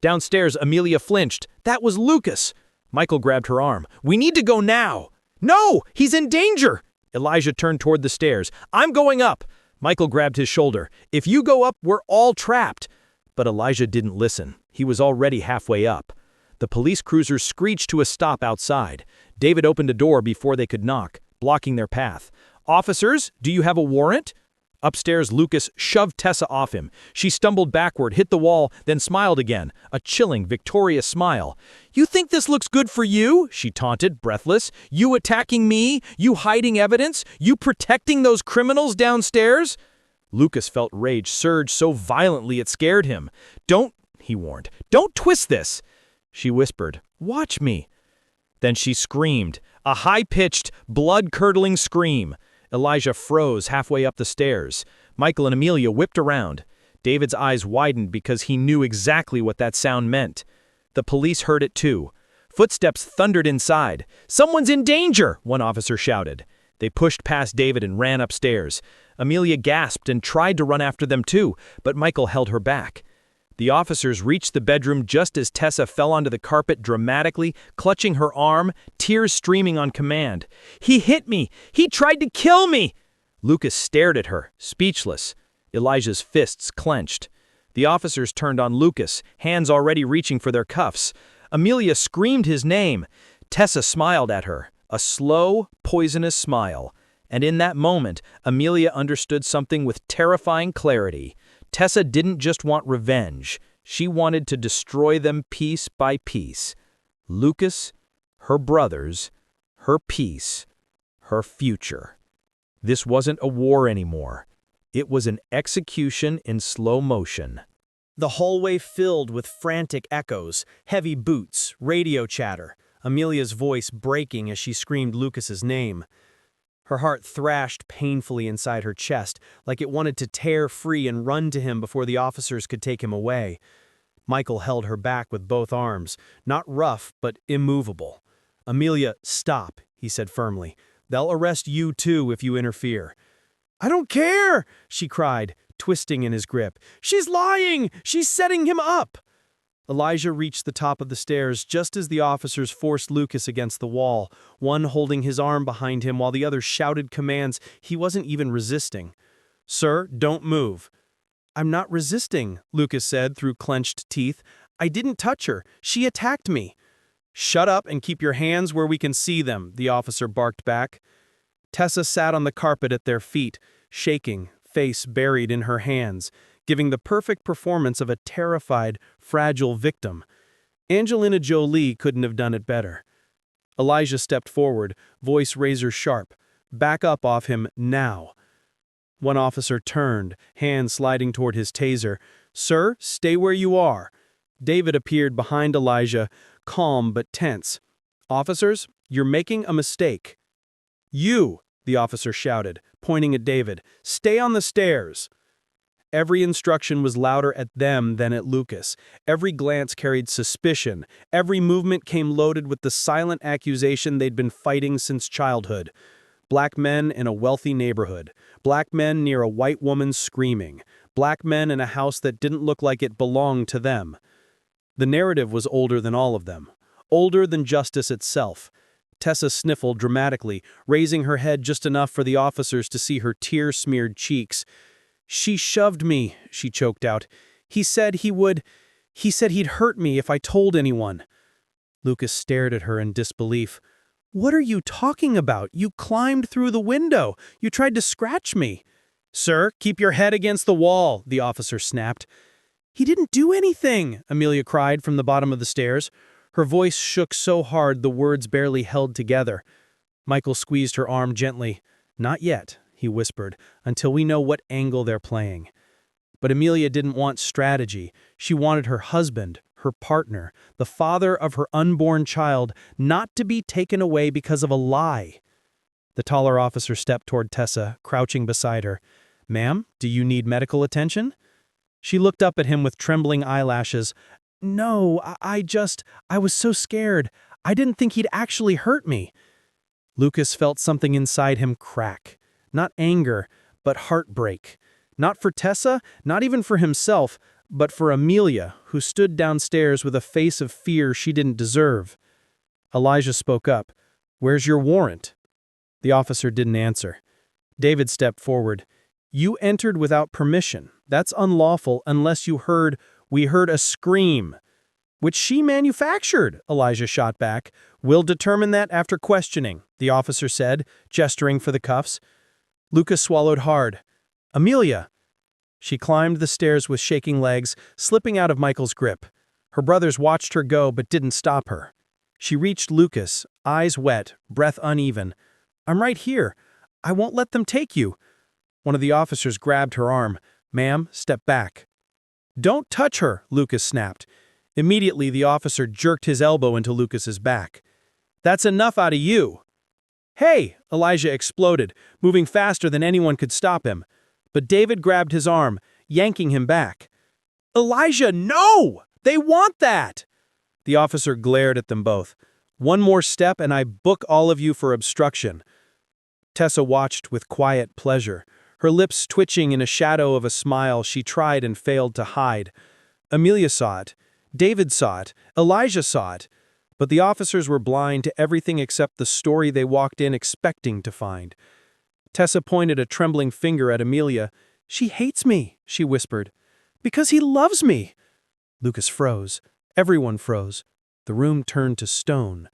Downstairs, Amelia flinched. That was Lucas. Michael grabbed her arm. We need to go now. No, he's in danger. Elijah turned toward the stairs. I'm going up. Michael grabbed his shoulder. If you go up, we're all trapped. But Elijah didn't listen. He was already halfway up. The police cruisers screeched to a stop outside. David opened a door before they could knock, blocking their path. Officers, do you have a warrant? Upstairs, Lucas shoved Tessa off him. She stumbled backward, hit the wall, then smiled again, a chilling, victorious smile. You think this looks good for you? She taunted, breathless. You attacking me? You hiding evidence? You protecting those criminals downstairs? Lucas felt rage surge so violently it scared him. "Don't," he warned, "don't twist this." She whispered, "Watch me." Then she screamed, a high-pitched, blood-curdling scream. Elijah froze halfway up the stairs. Michael and Amelia whipped around. David's eyes widened because he knew exactly what that sound meant. The police heard it too. Footsteps thundered inside. "Someone's in danger!" one officer shouted. They pushed past David and ran upstairs. Amelia gasped and tried to run after them too, but Michael held her back. The officers reached the bedroom just as Tessa fell onto the carpet dramatically, clutching her arm, tears streaming on command. "He hit me! He tried to kill me!" Lucas stared at her, speechless. Elijah's fists clenched. The officers turned on Lucas, hands already reaching for their cuffs. Amelia screamed his name. Tessa smiled at her, a slow, poisonous smile. And in that moment, Amelia understood something with terrifying clarity. Tessa didn't just want revenge. She wanted to destroy them piece by piece. Lucas, her brothers, her peace, her future. This wasn't a war anymore. It was an execution in slow motion. The hallway filled with frantic echoes, heavy boots, radio chatter, Amelia's voice breaking as she screamed Lucas's name. Her heart thrashed painfully inside her chest, like it wanted to tear free and run to him before the officers could take him away. Michael held her back with both arms, not rough, but immovable. "Amelia, stop," he said firmly. "They'll arrest you too if you interfere." "I don't care," she cried, twisting in his grip. "She's lying! She's setting him up!" Elijah reached the top of the stairs just as the officers forced Lucas against the wall, one holding his arm behind him while the other shouted commands he wasn't even resisting. "Sir, don't move." "I'm not resisting," Lucas said through clenched teeth. "I didn't touch her. She attacked me." "Shut up and keep your hands where we can see them," the officer barked back. Tessa sat on the carpet at their feet, shaking, face buried in her hands, giving the perfect performance of a terrified, fragile victim. Angelina Jolie couldn't have done it better. Elijah stepped forward, voice razor-sharp. "Back up off him, now." One officer turned, hand sliding toward his taser. "Sir, stay where you are." David appeared behind Elijah, calm but tense. "Officers, you're making a mistake." "You," the officer shouted, pointing at David, "stay on the stairs." Every instruction was louder at them than at Lucas. Every glance carried suspicion. Every movement came loaded with the silent accusation they'd been fighting since childhood. Black men in a wealthy neighborhood. Black men near a white woman screaming. Black men in a house that didn't look like it belonged to them. The narrative was older than all of them. Older than justice itself. Tessa sniffled dramatically, raising her head just enough for the officers to see her tear-smeared cheeks. "She shoved me," she choked out. He said he'd hurt me if I told anyone." Lucas stared at her in disbelief. "What are you talking about? You climbed through the window. You tried to scratch me." "Sir, keep your head against the wall," the officer snapped. "He didn't do anything," Amelia cried from the bottom of the stairs. Her voice shook so hard the words barely held together. Michael squeezed her arm gently. "Not yet," he whispered, "until we know what angle they're playing." But Amelia didn't want strategy. She wanted her husband, her partner, the father of her unborn child, not to be taken away because of a lie. The taller officer stepped toward Tessa, crouching beside her. "Ma'am, do you need medical attention?" She looked up at him with trembling eyelashes. "No, I was so scared. I didn't think he'd actually hurt me." Lucas felt something inside him crack. Not anger, but heartbreak. Not for Tessa, not even for himself, but for Amelia, who stood downstairs with a face of fear she didn't deserve. Elijah spoke up. "Where's your warrant?" The officer didn't answer. David stepped forward. "You entered without permission. That's unlawful unless we heard a scream." "Which she manufactured," Elijah shot back. "We'll determine that after questioning," the officer said, gesturing for the cuffs. Lucas swallowed hard. "Amelia!" She climbed the stairs with shaking legs, slipping out of Michael's grip. Her brothers watched her go but didn't stop her. She reached Lucas, eyes wet, breath uneven. "I'm right here. I won't let them take you." One of the officers grabbed her arm. "Ma'am, step back." "Don't touch her," Lucas snapped. Immediately, the officer jerked his elbow into Lucas's back. "That's enough out of you." "Hey!" Elijah exploded, moving faster than anyone could stop him. But David grabbed his arm, yanking him back. "Elijah, no! They want that!" The officer glared at them both. "One more step and I book all of you for obstruction." Tessa watched with quiet pleasure, her lips twitching in a shadow of a smile she tried and failed to hide. Amelia saw it, David saw it, Elijah saw it, but the officers were blind to everything except the story they walked in expecting to find. Tessa pointed a trembling finger at Amelia. "She hates me," she whispered. "Because he loves me." Lucas froze. Everyone froze. The room turned to stone.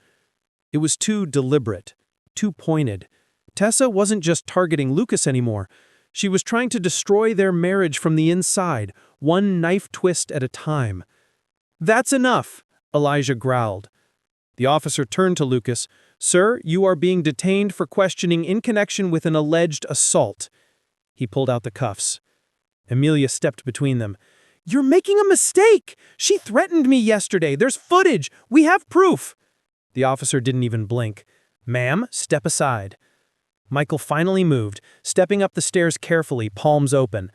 It was too deliberate, too pointed. Tessa wasn't just targeting Lucas anymore. She was trying to destroy their marriage from the inside, one knife twist at a time. "That's enough," Elijah growled. The officer turned to Lucas. "Sir, you are being detained for questioning in connection with an alleged assault." He pulled out the cuffs. Amelia stepped between them. "You're making a mistake! She threatened me yesterday. There's footage. We have proof." The officer didn't even blink. "Ma'am, step aside." Michael finally moved, stepping up the stairs carefully, palms open.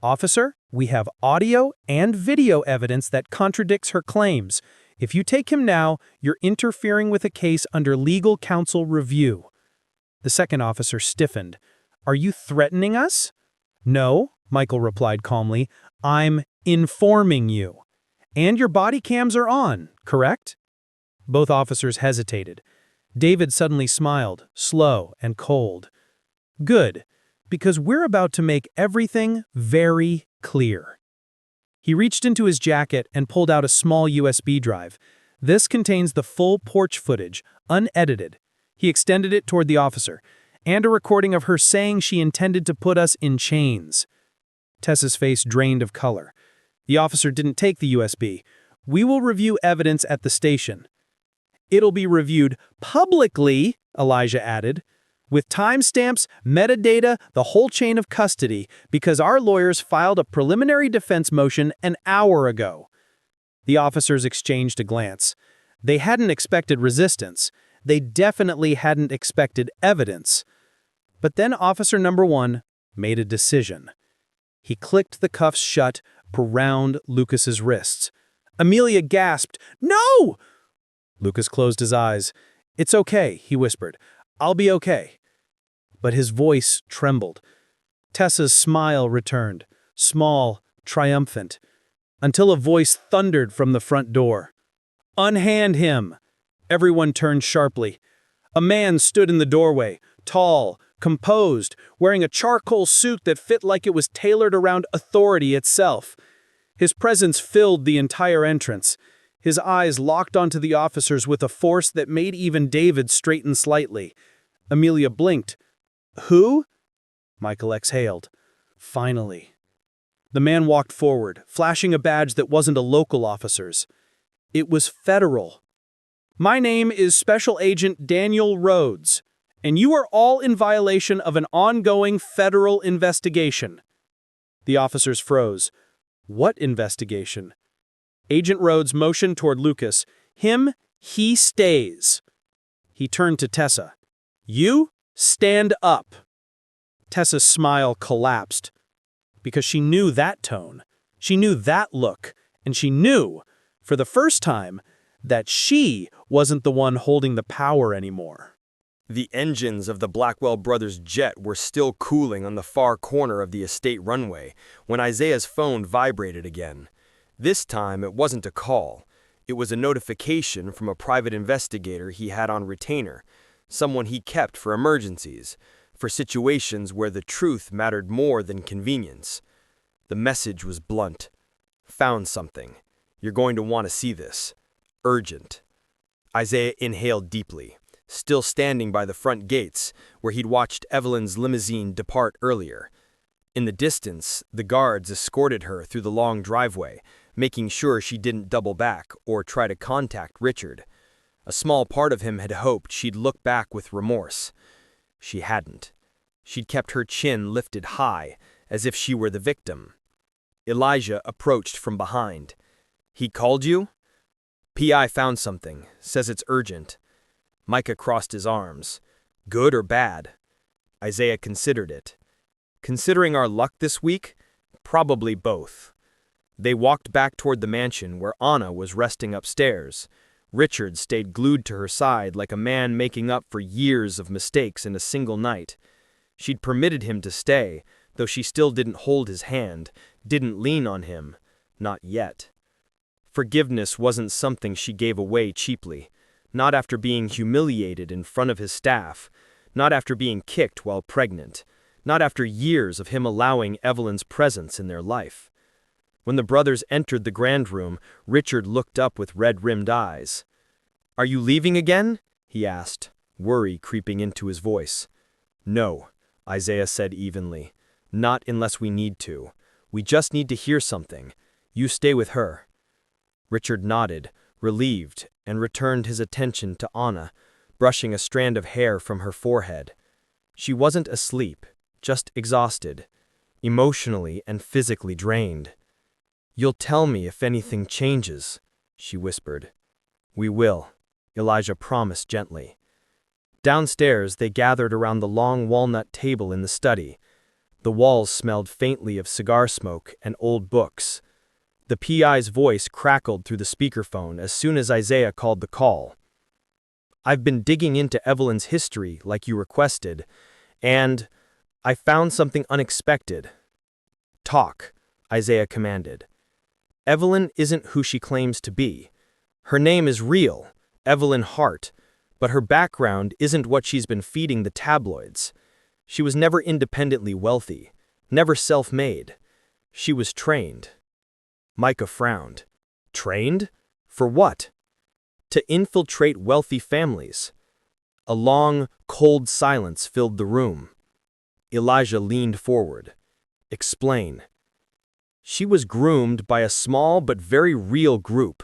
"Officer, we have audio and video evidence that contradicts her claims. If you take him now, you're interfering with a case under legal counsel review." The second officer stiffened. "Are you threatening us?" "No," Michael replied calmly. "I'm informing you. And your body cams are on, correct?" Both officers hesitated. David suddenly smiled, slow and cold. "Good, because we're about to make everything very clear." He reached into his jacket and pulled out a small USB drive. "This contains the full porch footage, unedited." He extended it toward the officer. "And a recording of her saying she intended to put us in chains." Tessa's face drained of color. The officer didn't take the USB. "We will review evidence at the station." "It'll be reviewed publicly," Elijah added, "with timestamps, metadata, the whole chain of custody, because our lawyers filed a preliminary defense motion an hour ago." The officers exchanged a glance. They hadn't expected resistance. They definitely hadn't expected evidence. But then officer number one made a decision. He clicked the cuffs shut around Lucas's wrists. Amelia gasped, "No!" Lucas closed his eyes. "It's okay," he whispered. "I'll be okay." But his voice trembled. Tessa's smile returned, small, triumphant, until a voice thundered from the front door. "Unhand him!" Everyone turned sharply. A man stood in the doorway, tall, composed, wearing a charcoal suit that fit like it was tailored around authority itself. His presence filled the entire entrance. His eyes locked onto the officers with a force that made even David straighten slightly. Amelia blinked. "Who?" Michael exhaled. "Finally." The man walked forward, flashing a badge that wasn't a local officer's. It was federal. "My name is Special Agent Daniel Rhodes, and you are all in violation of an ongoing federal investigation." The officers froze. "What investigation?" Agent Rhodes motioned toward Lucas. He stays." He turned to Tessa. "You stand up." Tessa's smile collapsed. Because she knew that tone, she knew that look, and she knew, for the first time, that she wasn't the one holding the power anymore. The engines of the Blackwell brothers' jet were still cooling on the far corner of the estate runway when Isaiah's phone vibrated again. This time it wasn't a call. It was a notification from a private investigator he had on retainer, someone he kept for emergencies, for situations where the truth mattered more than convenience. The message was blunt. "Found something. You're going to want to see this. Urgent." Isaiah inhaled deeply, still standing by the front gates where he'd watched Evelyn's limousine depart earlier. In the distance, the guards escorted her through the long driveway, making sure she didn't double back or try to contact Richard. A small part of him had hoped she'd look back with remorse. She hadn't. She'd kept her chin lifted high, as if she were the victim. Elijah approached from behind. "He called you?" "PI found something. Says it's urgent." Micah crossed his arms. "Good or bad?" Isaiah considered it. "Considering our luck this week, probably both." They walked back toward the mansion where Anna was resting upstairs. Richard stayed glued to her side like a man making up for years of mistakes in a single night. She'd permitted him to stay, though she still didn't hold his hand, didn't lean on him. Not yet. Forgiveness wasn't something she gave away cheaply. Not after being humiliated in front of his staff. Not after being kicked while pregnant. Not after years of him allowing Evelyn's presence in their life. When the brothers entered the grand room, Richard looked up with red-rimmed eyes. "Are you leaving again?" he asked, worry creeping into his voice. "No," Isaiah said evenly. "Not unless we need to. We just need to hear something. You stay with her." Richard nodded, relieved, and returned his attention to Anna, brushing a strand of hair from her forehead. She wasn't asleep, just exhausted, emotionally and physically drained. "You'll tell me if anything changes," she whispered. "We will," Elijah promised gently. Downstairs, they gathered around the long walnut table in the study. The walls smelled faintly of cigar smoke and old books. The PI's voice crackled through the speakerphone as soon as Isaiah called the call. "I've been digging into Evelyn's history like you requested, and I found something unexpected." "Talk," Isaiah commanded. "Evelyn isn't who she claims to be. Her name is real, Evelyn Hart, but her background isn't what she's been feeding the tabloids. She was never independently wealthy, never self-made. She was trained." Micah frowned. "Trained? For what?" "To infiltrate wealthy families." A long, cold silence filled the room. Elijah leaned forward. "Explain." "She was groomed by a small but very real group.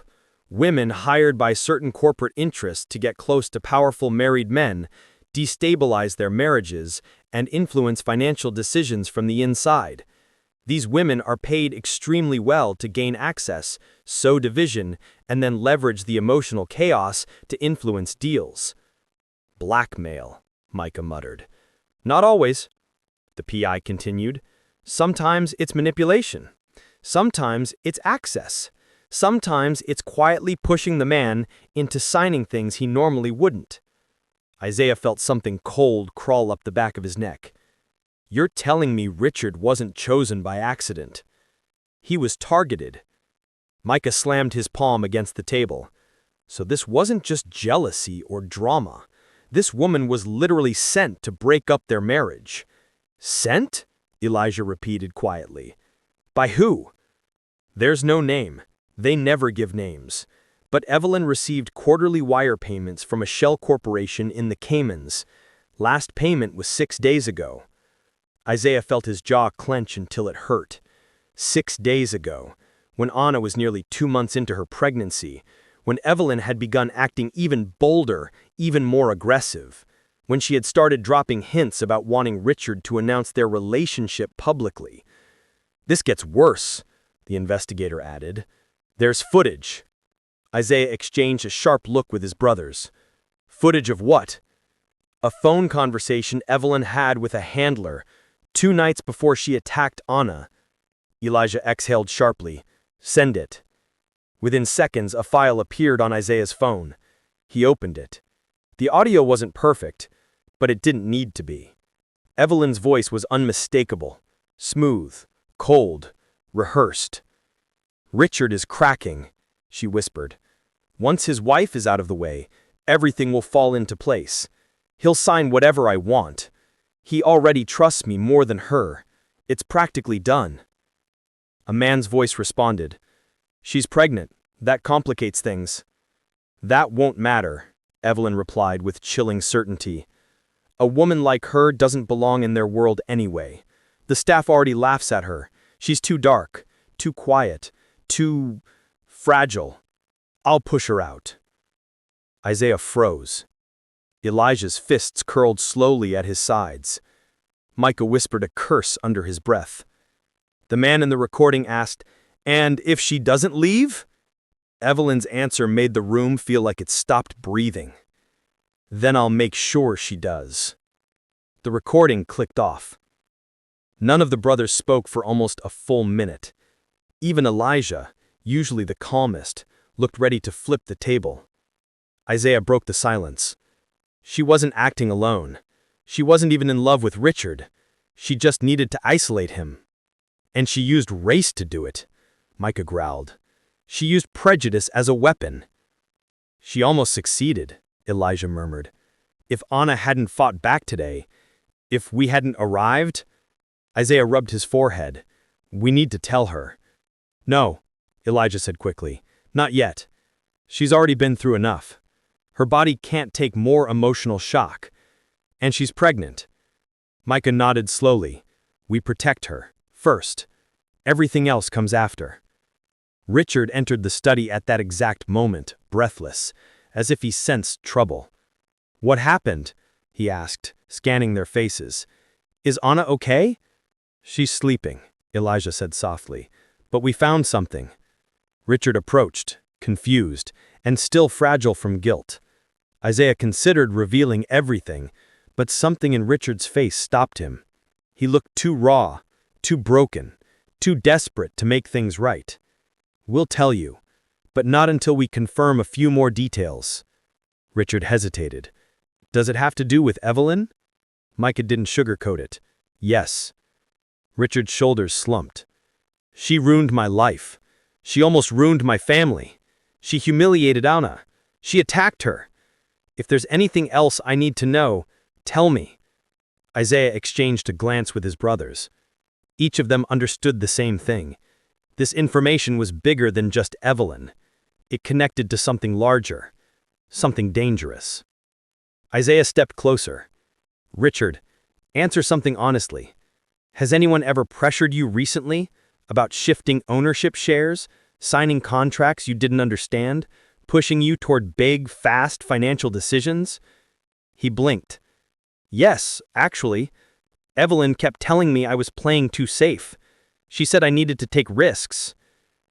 Women hired by certain corporate interests to get close to powerful married men, destabilize their marriages, and influence financial decisions from the inside. These women are paid extremely well to gain access, sow division, and then leverage the emotional chaos to influence deals." "Blackmail," Micah muttered. "Not always," the PI continued. "Sometimes it's manipulation. Sometimes it's access. Sometimes it's quietly pushing the man into signing things he normally wouldn't." Isaiah felt something cold crawl up the back of his neck. "You're telling me Richard wasn't chosen by accident. He was targeted." Micah slammed his palm against the table. "So this wasn't just jealousy or drama. This woman was literally sent to break up their marriage." "Sent?" Elijah repeated quietly. "By who?" "There's no name. They never give names. But Evelyn received quarterly wire payments from a shell corporation in the Caymans. Last payment was 6 days ago." Isaiah felt his jaw clench until it hurt. 6 days ago, when Anna was nearly 2 months into her pregnancy, when Evelyn had begun acting even bolder, even more aggressive, when she had started dropping hints about wanting Richard to announce their relationship publicly. "This gets worse," the investigator added. "There's footage." Isaiah exchanged a sharp look with his brothers. "Footage of what?" "A phone conversation Evelyn had with a handler 2 nights before she attacked Anna." Elijah exhaled sharply. "Send it." Within seconds, a file appeared on Isaiah's phone. He opened it. The audio wasn't perfect, but it didn't need to be. Evelyn's voice was unmistakable, smooth, cold, rehearsed. "Richard is cracking," she whispered. "Once his wife is out of the way, everything will fall into place. He'll sign whatever I want. He already trusts me more than her. It's practically done." A man's voice responded. "She's pregnant. That complicates things." "That won't matter," Evelyn replied with chilling certainty. "A woman like her doesn't belong in their world anyway. The staff already laughs at her. She's too dark, too quiet, too fragile. I'll push her out." Isaiah froze. Elijah's fists curled slowly at his sides. Micah whispered a curse under his breath. The man in the recording asked, "And if she doesn't leave?" Evelyn's answer made the room feel like it stopped breathing. "Then I'll make sure she does." The recording clicked off. None of the brothers spoke for almost a full minute. Even Elijah, usually the calmest, looked ready to flip the table. Isaiah broke the silence. She wasn't acting alone. She wasn't even in love with Richard. She just needed to isolate him. And she used race to do it, Micah growled. She used prejudice as a weapon. She almost succeeded, Elijah murmured. If Anna hadn't fought back today, if we hadn't arrived... Isaiah rubbed his forehead. We need to tell her. No, Elijah said quickly. Not yet. She's already been through enough. Her body can't take more emotional shock. And she's pregnant. Micah nodded slowly. We protect her, first. Everything else comes after. Richard entered the study at that exact moment, breathless, as if he sensed trouble. What happened? He asked, scanning their faces. Is Anna okay? She's sleeping, Elijah said softly. But we found something. Richard approached, confused, and still fragile from guilt. Isaiah considered revealing everything, but something in Richard's face stopped him. He looked too raw, too broken, too desperate to make things right. We'll tell you, but not until we confirm a few more details. Richard hesitated. Does it have to do with Evelyn? Micah didn't sugarcoat it. Yes. Richard's shoulders slumped. She ruined my life. She almost ruined my family. She humiliated Anna. She attacked her. If there's anything else I need to know, tell me. Isaiah exchanged a glance with his brothers. Each of them understood the same thing. This information was bigger than just Evelyn. It connected to something larger, something dangerous. Isaiah stepped closer. Richard, answer something honestly. Has anyone ever pressured you recently about shifting ownership shares, signing contracts you didn't understand, pushing you toward big, fast financial decisions? He blinked. Yes, actually. Evelyn kept telling me I was playing too safe. She said I needed to take risks.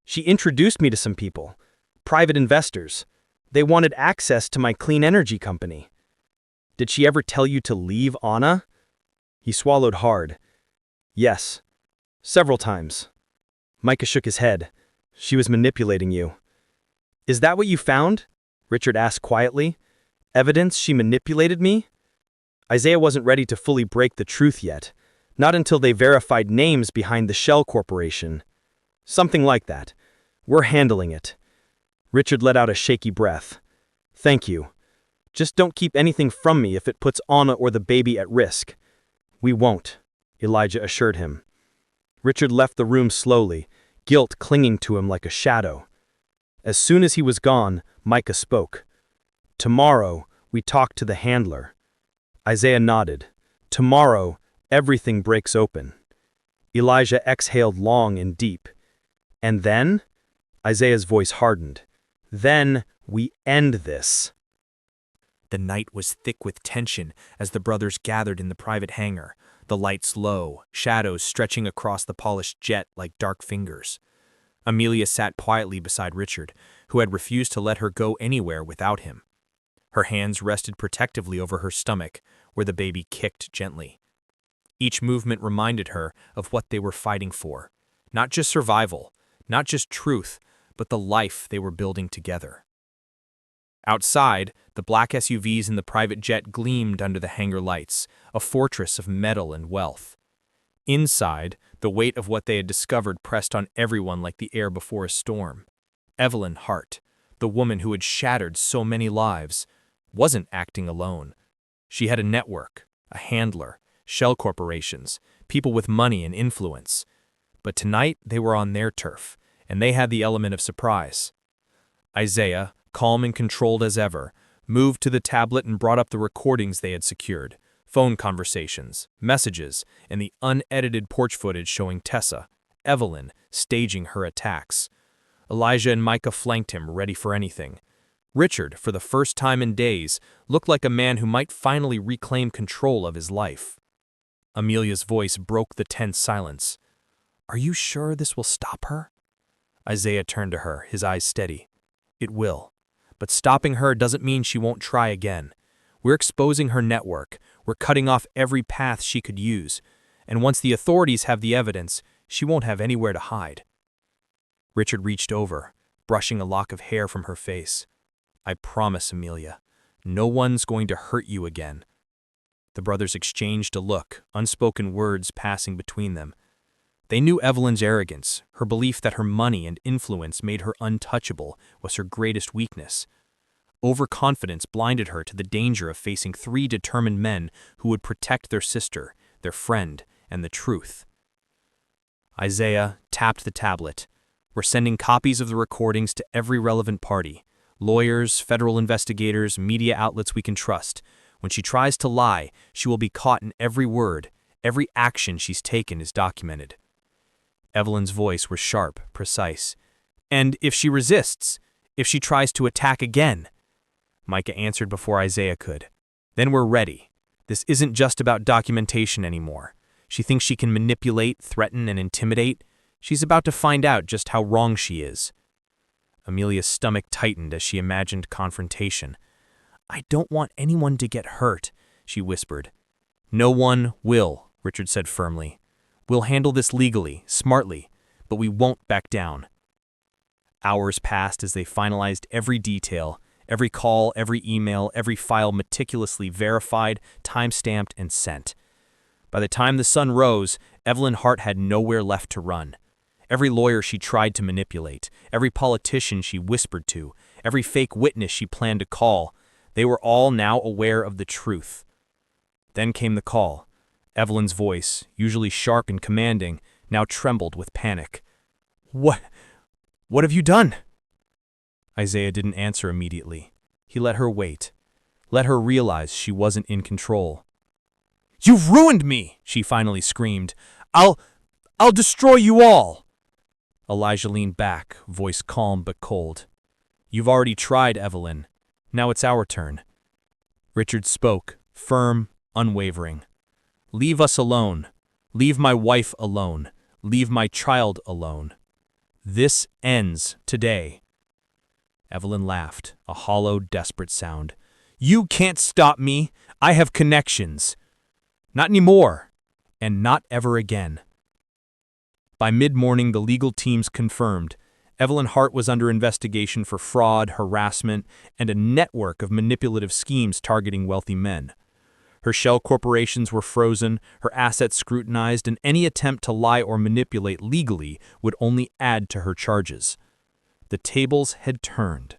She introduced me to some people, private investors. They wanted access to my clean energy company. Did she ever tell you to leave Anna? He swallowed hard. Yes. Several times. Micah shook his head. She was manipulating you. Is that what you found? Richard asked quietly. Evidence she manipulated me? Isaiah wasn't ready to fully break the truth yet. Not until they verified names behind the Shell Corporation. Something like that. We're handling it. Richard let out a shaky breath. Thank you. Just don't keep anything from me if it puts Anna or the baby at risk. We won't, Elijah assured him. Richard left the room slowly, guilt clinging to him like a shadow. As soon as he was gone, Micah spoke. Tomorrow, we talk to the handler. Isaiah nodded. Tomorrow, everything breaks open. Elijah exhaled long and deep. And then? Isaiah's voice hardened. Then we end this. The night was thick with tension as the brothers gathered in the private hangar, the lights low, shadows stretching across the polished jet like dark fingers. Amelia sat quietly beside Richard, who had refused to let her go anywhere without him. Her hands rested protectively over her stomach, where the baby kicked gently. Each movement reminded her of what they were fighting for. Not just survival, not just truth, but the life they were building together. Outside, the black SUVs in the private jet gleamed under the hangar lights, a fortress of metal and wealth. Inside, the weight of what they had discovered pressed on everyone like the air before a storm. Evelyn Hart, the woman who had shattered so many lives, wasn't acting alone. She had a network, a handler, shell corporations, people with money and influence. But tonight they were on their turf, and they had the element of surprise. Isaiah, calm and controlled as ever, moved to the tablet and brought up the recordings they had secured, phone conversations, messages, and the unedited porch footage showing Tessa, Evelyn, staging her attacks. Elijah and Micah flanked him, ready for anything. Richard, for the first time in days, looked like a man who might finally reclaim control of his life. Amelia's voice broke the tense silence. Are you sure this will stop her? Isaiah turned to her, his eyes steady. It will. But stopping her doesn't mean she won't try again. We're exposing her network. We're cutting off every path she could use. And once the authorities have the evidence, she won't have anywhere to hide. Richard reached over, brushing a lock of hair from her face. I promise, Amelia, no one's going to hurt you again. The brothers exchanged a look, unspoken words passing between them. They knew Evelyn's arrogance, her belief that her money and influence made her untouchable was her greatest weakness. Overconfidence blinded her to the danger of facing 3 determined men who would protect their sister, their friend, and the truth. Isaiah tapped the tablet. We're sending copies of the recordings to every relevant party. Lawyers, federal investigators, media outlets we can trust. When she tries to lie, she will be caught in every word. Every action she's taken is documented. Evelyn's voice was sharp, precise. And if she resists, if she tries to attack again? Micah answered before Isaiah could. Then we're ready. This isn't just about documentation anymore. She thinks she can manipulate, threaten, and intimidate. She's about to find out just how wrong she is. Amelia's stomach tightened as she imagined confrontation. I don't want anyone to get hurt, she whispered. No one will, Richard said firmly. We'll handle this legally, smartly, but we won't back down. Hours passed as they finalized every detail, every call, every email, every file meticulously verified, time-stamped, and sent. By the time the sun rose, Evelyn Hart had nowhere left to run. Every lawyer she tried to manipulate, every politician she whispered to, every fake witness she planned to call, they were all now aware of the truth. Then came the call. Evelyn's voice, usually sharp and commanding, now trembled with panic. What have you done? Isaiah didn't answer immediately. He let her wait. Let her realize she wasn't in control. You've ruined me, she finally screamed. I'll destroy you all. Elijah leaned back, voice calm but cold. You've already tried, Evelyn. Now it's our turn. Richard spoke, firm, unwavering. Leave us alone. Leave my wife alone. Leave my child alone. This ends today. Evelyn laughed, a hollow, desperate sound. You can't stop me. I have connections. Not anymore, and not ever again. By mid-morning, the legal teams confirmed Evelyn Hart was under investigation for fraud, harassment, and a network of manipulative schemes targeting wealthy men. Her shell corporations were frozen, her assets scrutinized, and any attempt to lie or manipulate legally would only add to her charges. The tables had turned.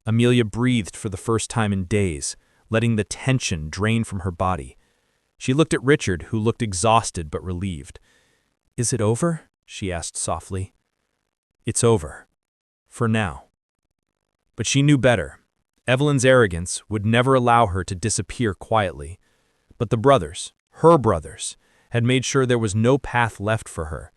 Amelia breathed for the first time in days, letting the tension drain from her body. She looked at Richard, who looked exhausted but relieved. Is it over? She asked softly. It's over. For now. But she knew better. Evelyn's arrogance would never allow her to disappear quietly. But the brothers, her brothers, had made sure there was no path left for her.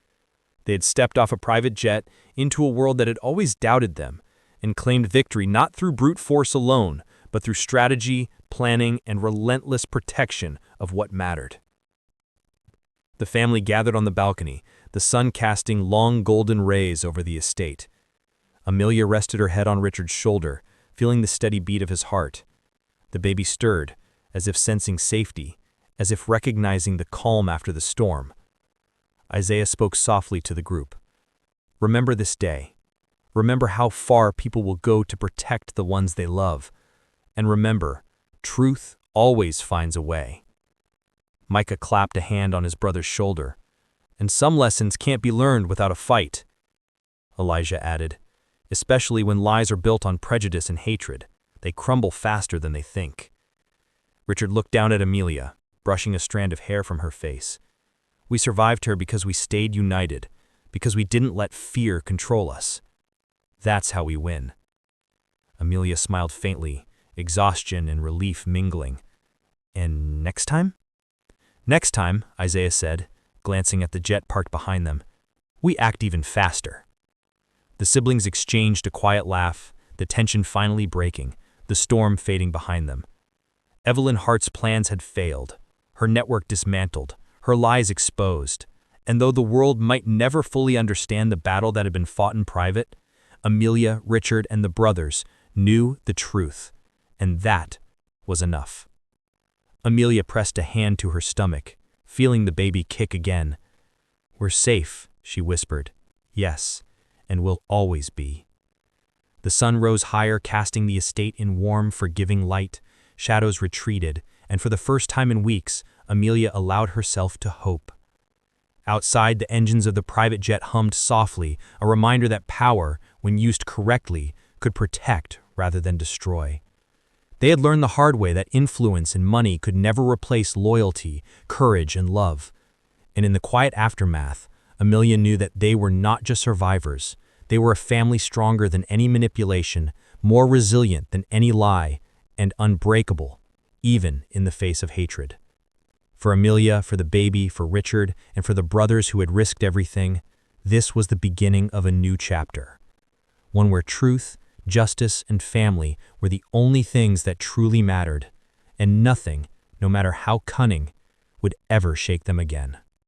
They had stepped off a private jet into a world that had always doubted them, and claimed victory not through brute force alone, but through strategy, planning, and relentless protection of what mattered. The family gathered on the balcony, the sun casting long golden rays over the estate. Amelia rested her head on Richard's shoulder, feeling the steady beat of his heart. The baby stirred, as if sensing safety, as if recognizing the calm after the storm. Isaiah spoke softly to the group. Remember this day. Remember how far people will go to protect the ones they love. And remember, truth always finds a way. Micah clapped a hand on his brother's shoulder. And some lessons can't be learned without a fight, Elijah added, especially when lies are built on prejudice and hatred. They crumble faster than they think. Richard looked down at Amelia, brushing a strand of hair from her face. We survived her because we stayed united, because we didn't let fear control us. That's how we win. Amelia smiled faintly, exhaustion and relief mingling. And next time? Next time, Isaiah said, glancing at the jet parked behind them, we act even faster. The siblings exchanged a quiet laugh, the tension finally breaking, the storm fading behind them. Evelyn Hart's plans had failed, her network dismantled, her lies exposed. And though the world might never fully understand the battle that had been fought in private, Amelia, Richard, and the brothers knew the truth, and that was enough. Amelia pressed a hand to her stomach, feeling the baby kick again. "We're safe," she whispered. "Yes, and will always be." The sun rose higher, casting the estate in warm, forgiving light. Shadows retreated, and for the first time in weeks, Amelia allowed herself to hope. Outside, the engines of the private jet hummed softly, a reminder that power, when used correctly, could protect rather than destroy. They had learned the hard way that influence and money could never replace loyalty, courage, and love. And in the quiet aftermath, Amelia knew that they were not just survivors. They were a family stronger than any manipulation, more resilient than any lie, and unbreakable, even in the face of hatred. For Amelia, for the baby, for Richard, and for the brothers who had risked everything, this was the beginning of a new chapter. One where truth, justice, and family were the only things that truly mattered, and nothing, no matter how cunning, would ever shake them again.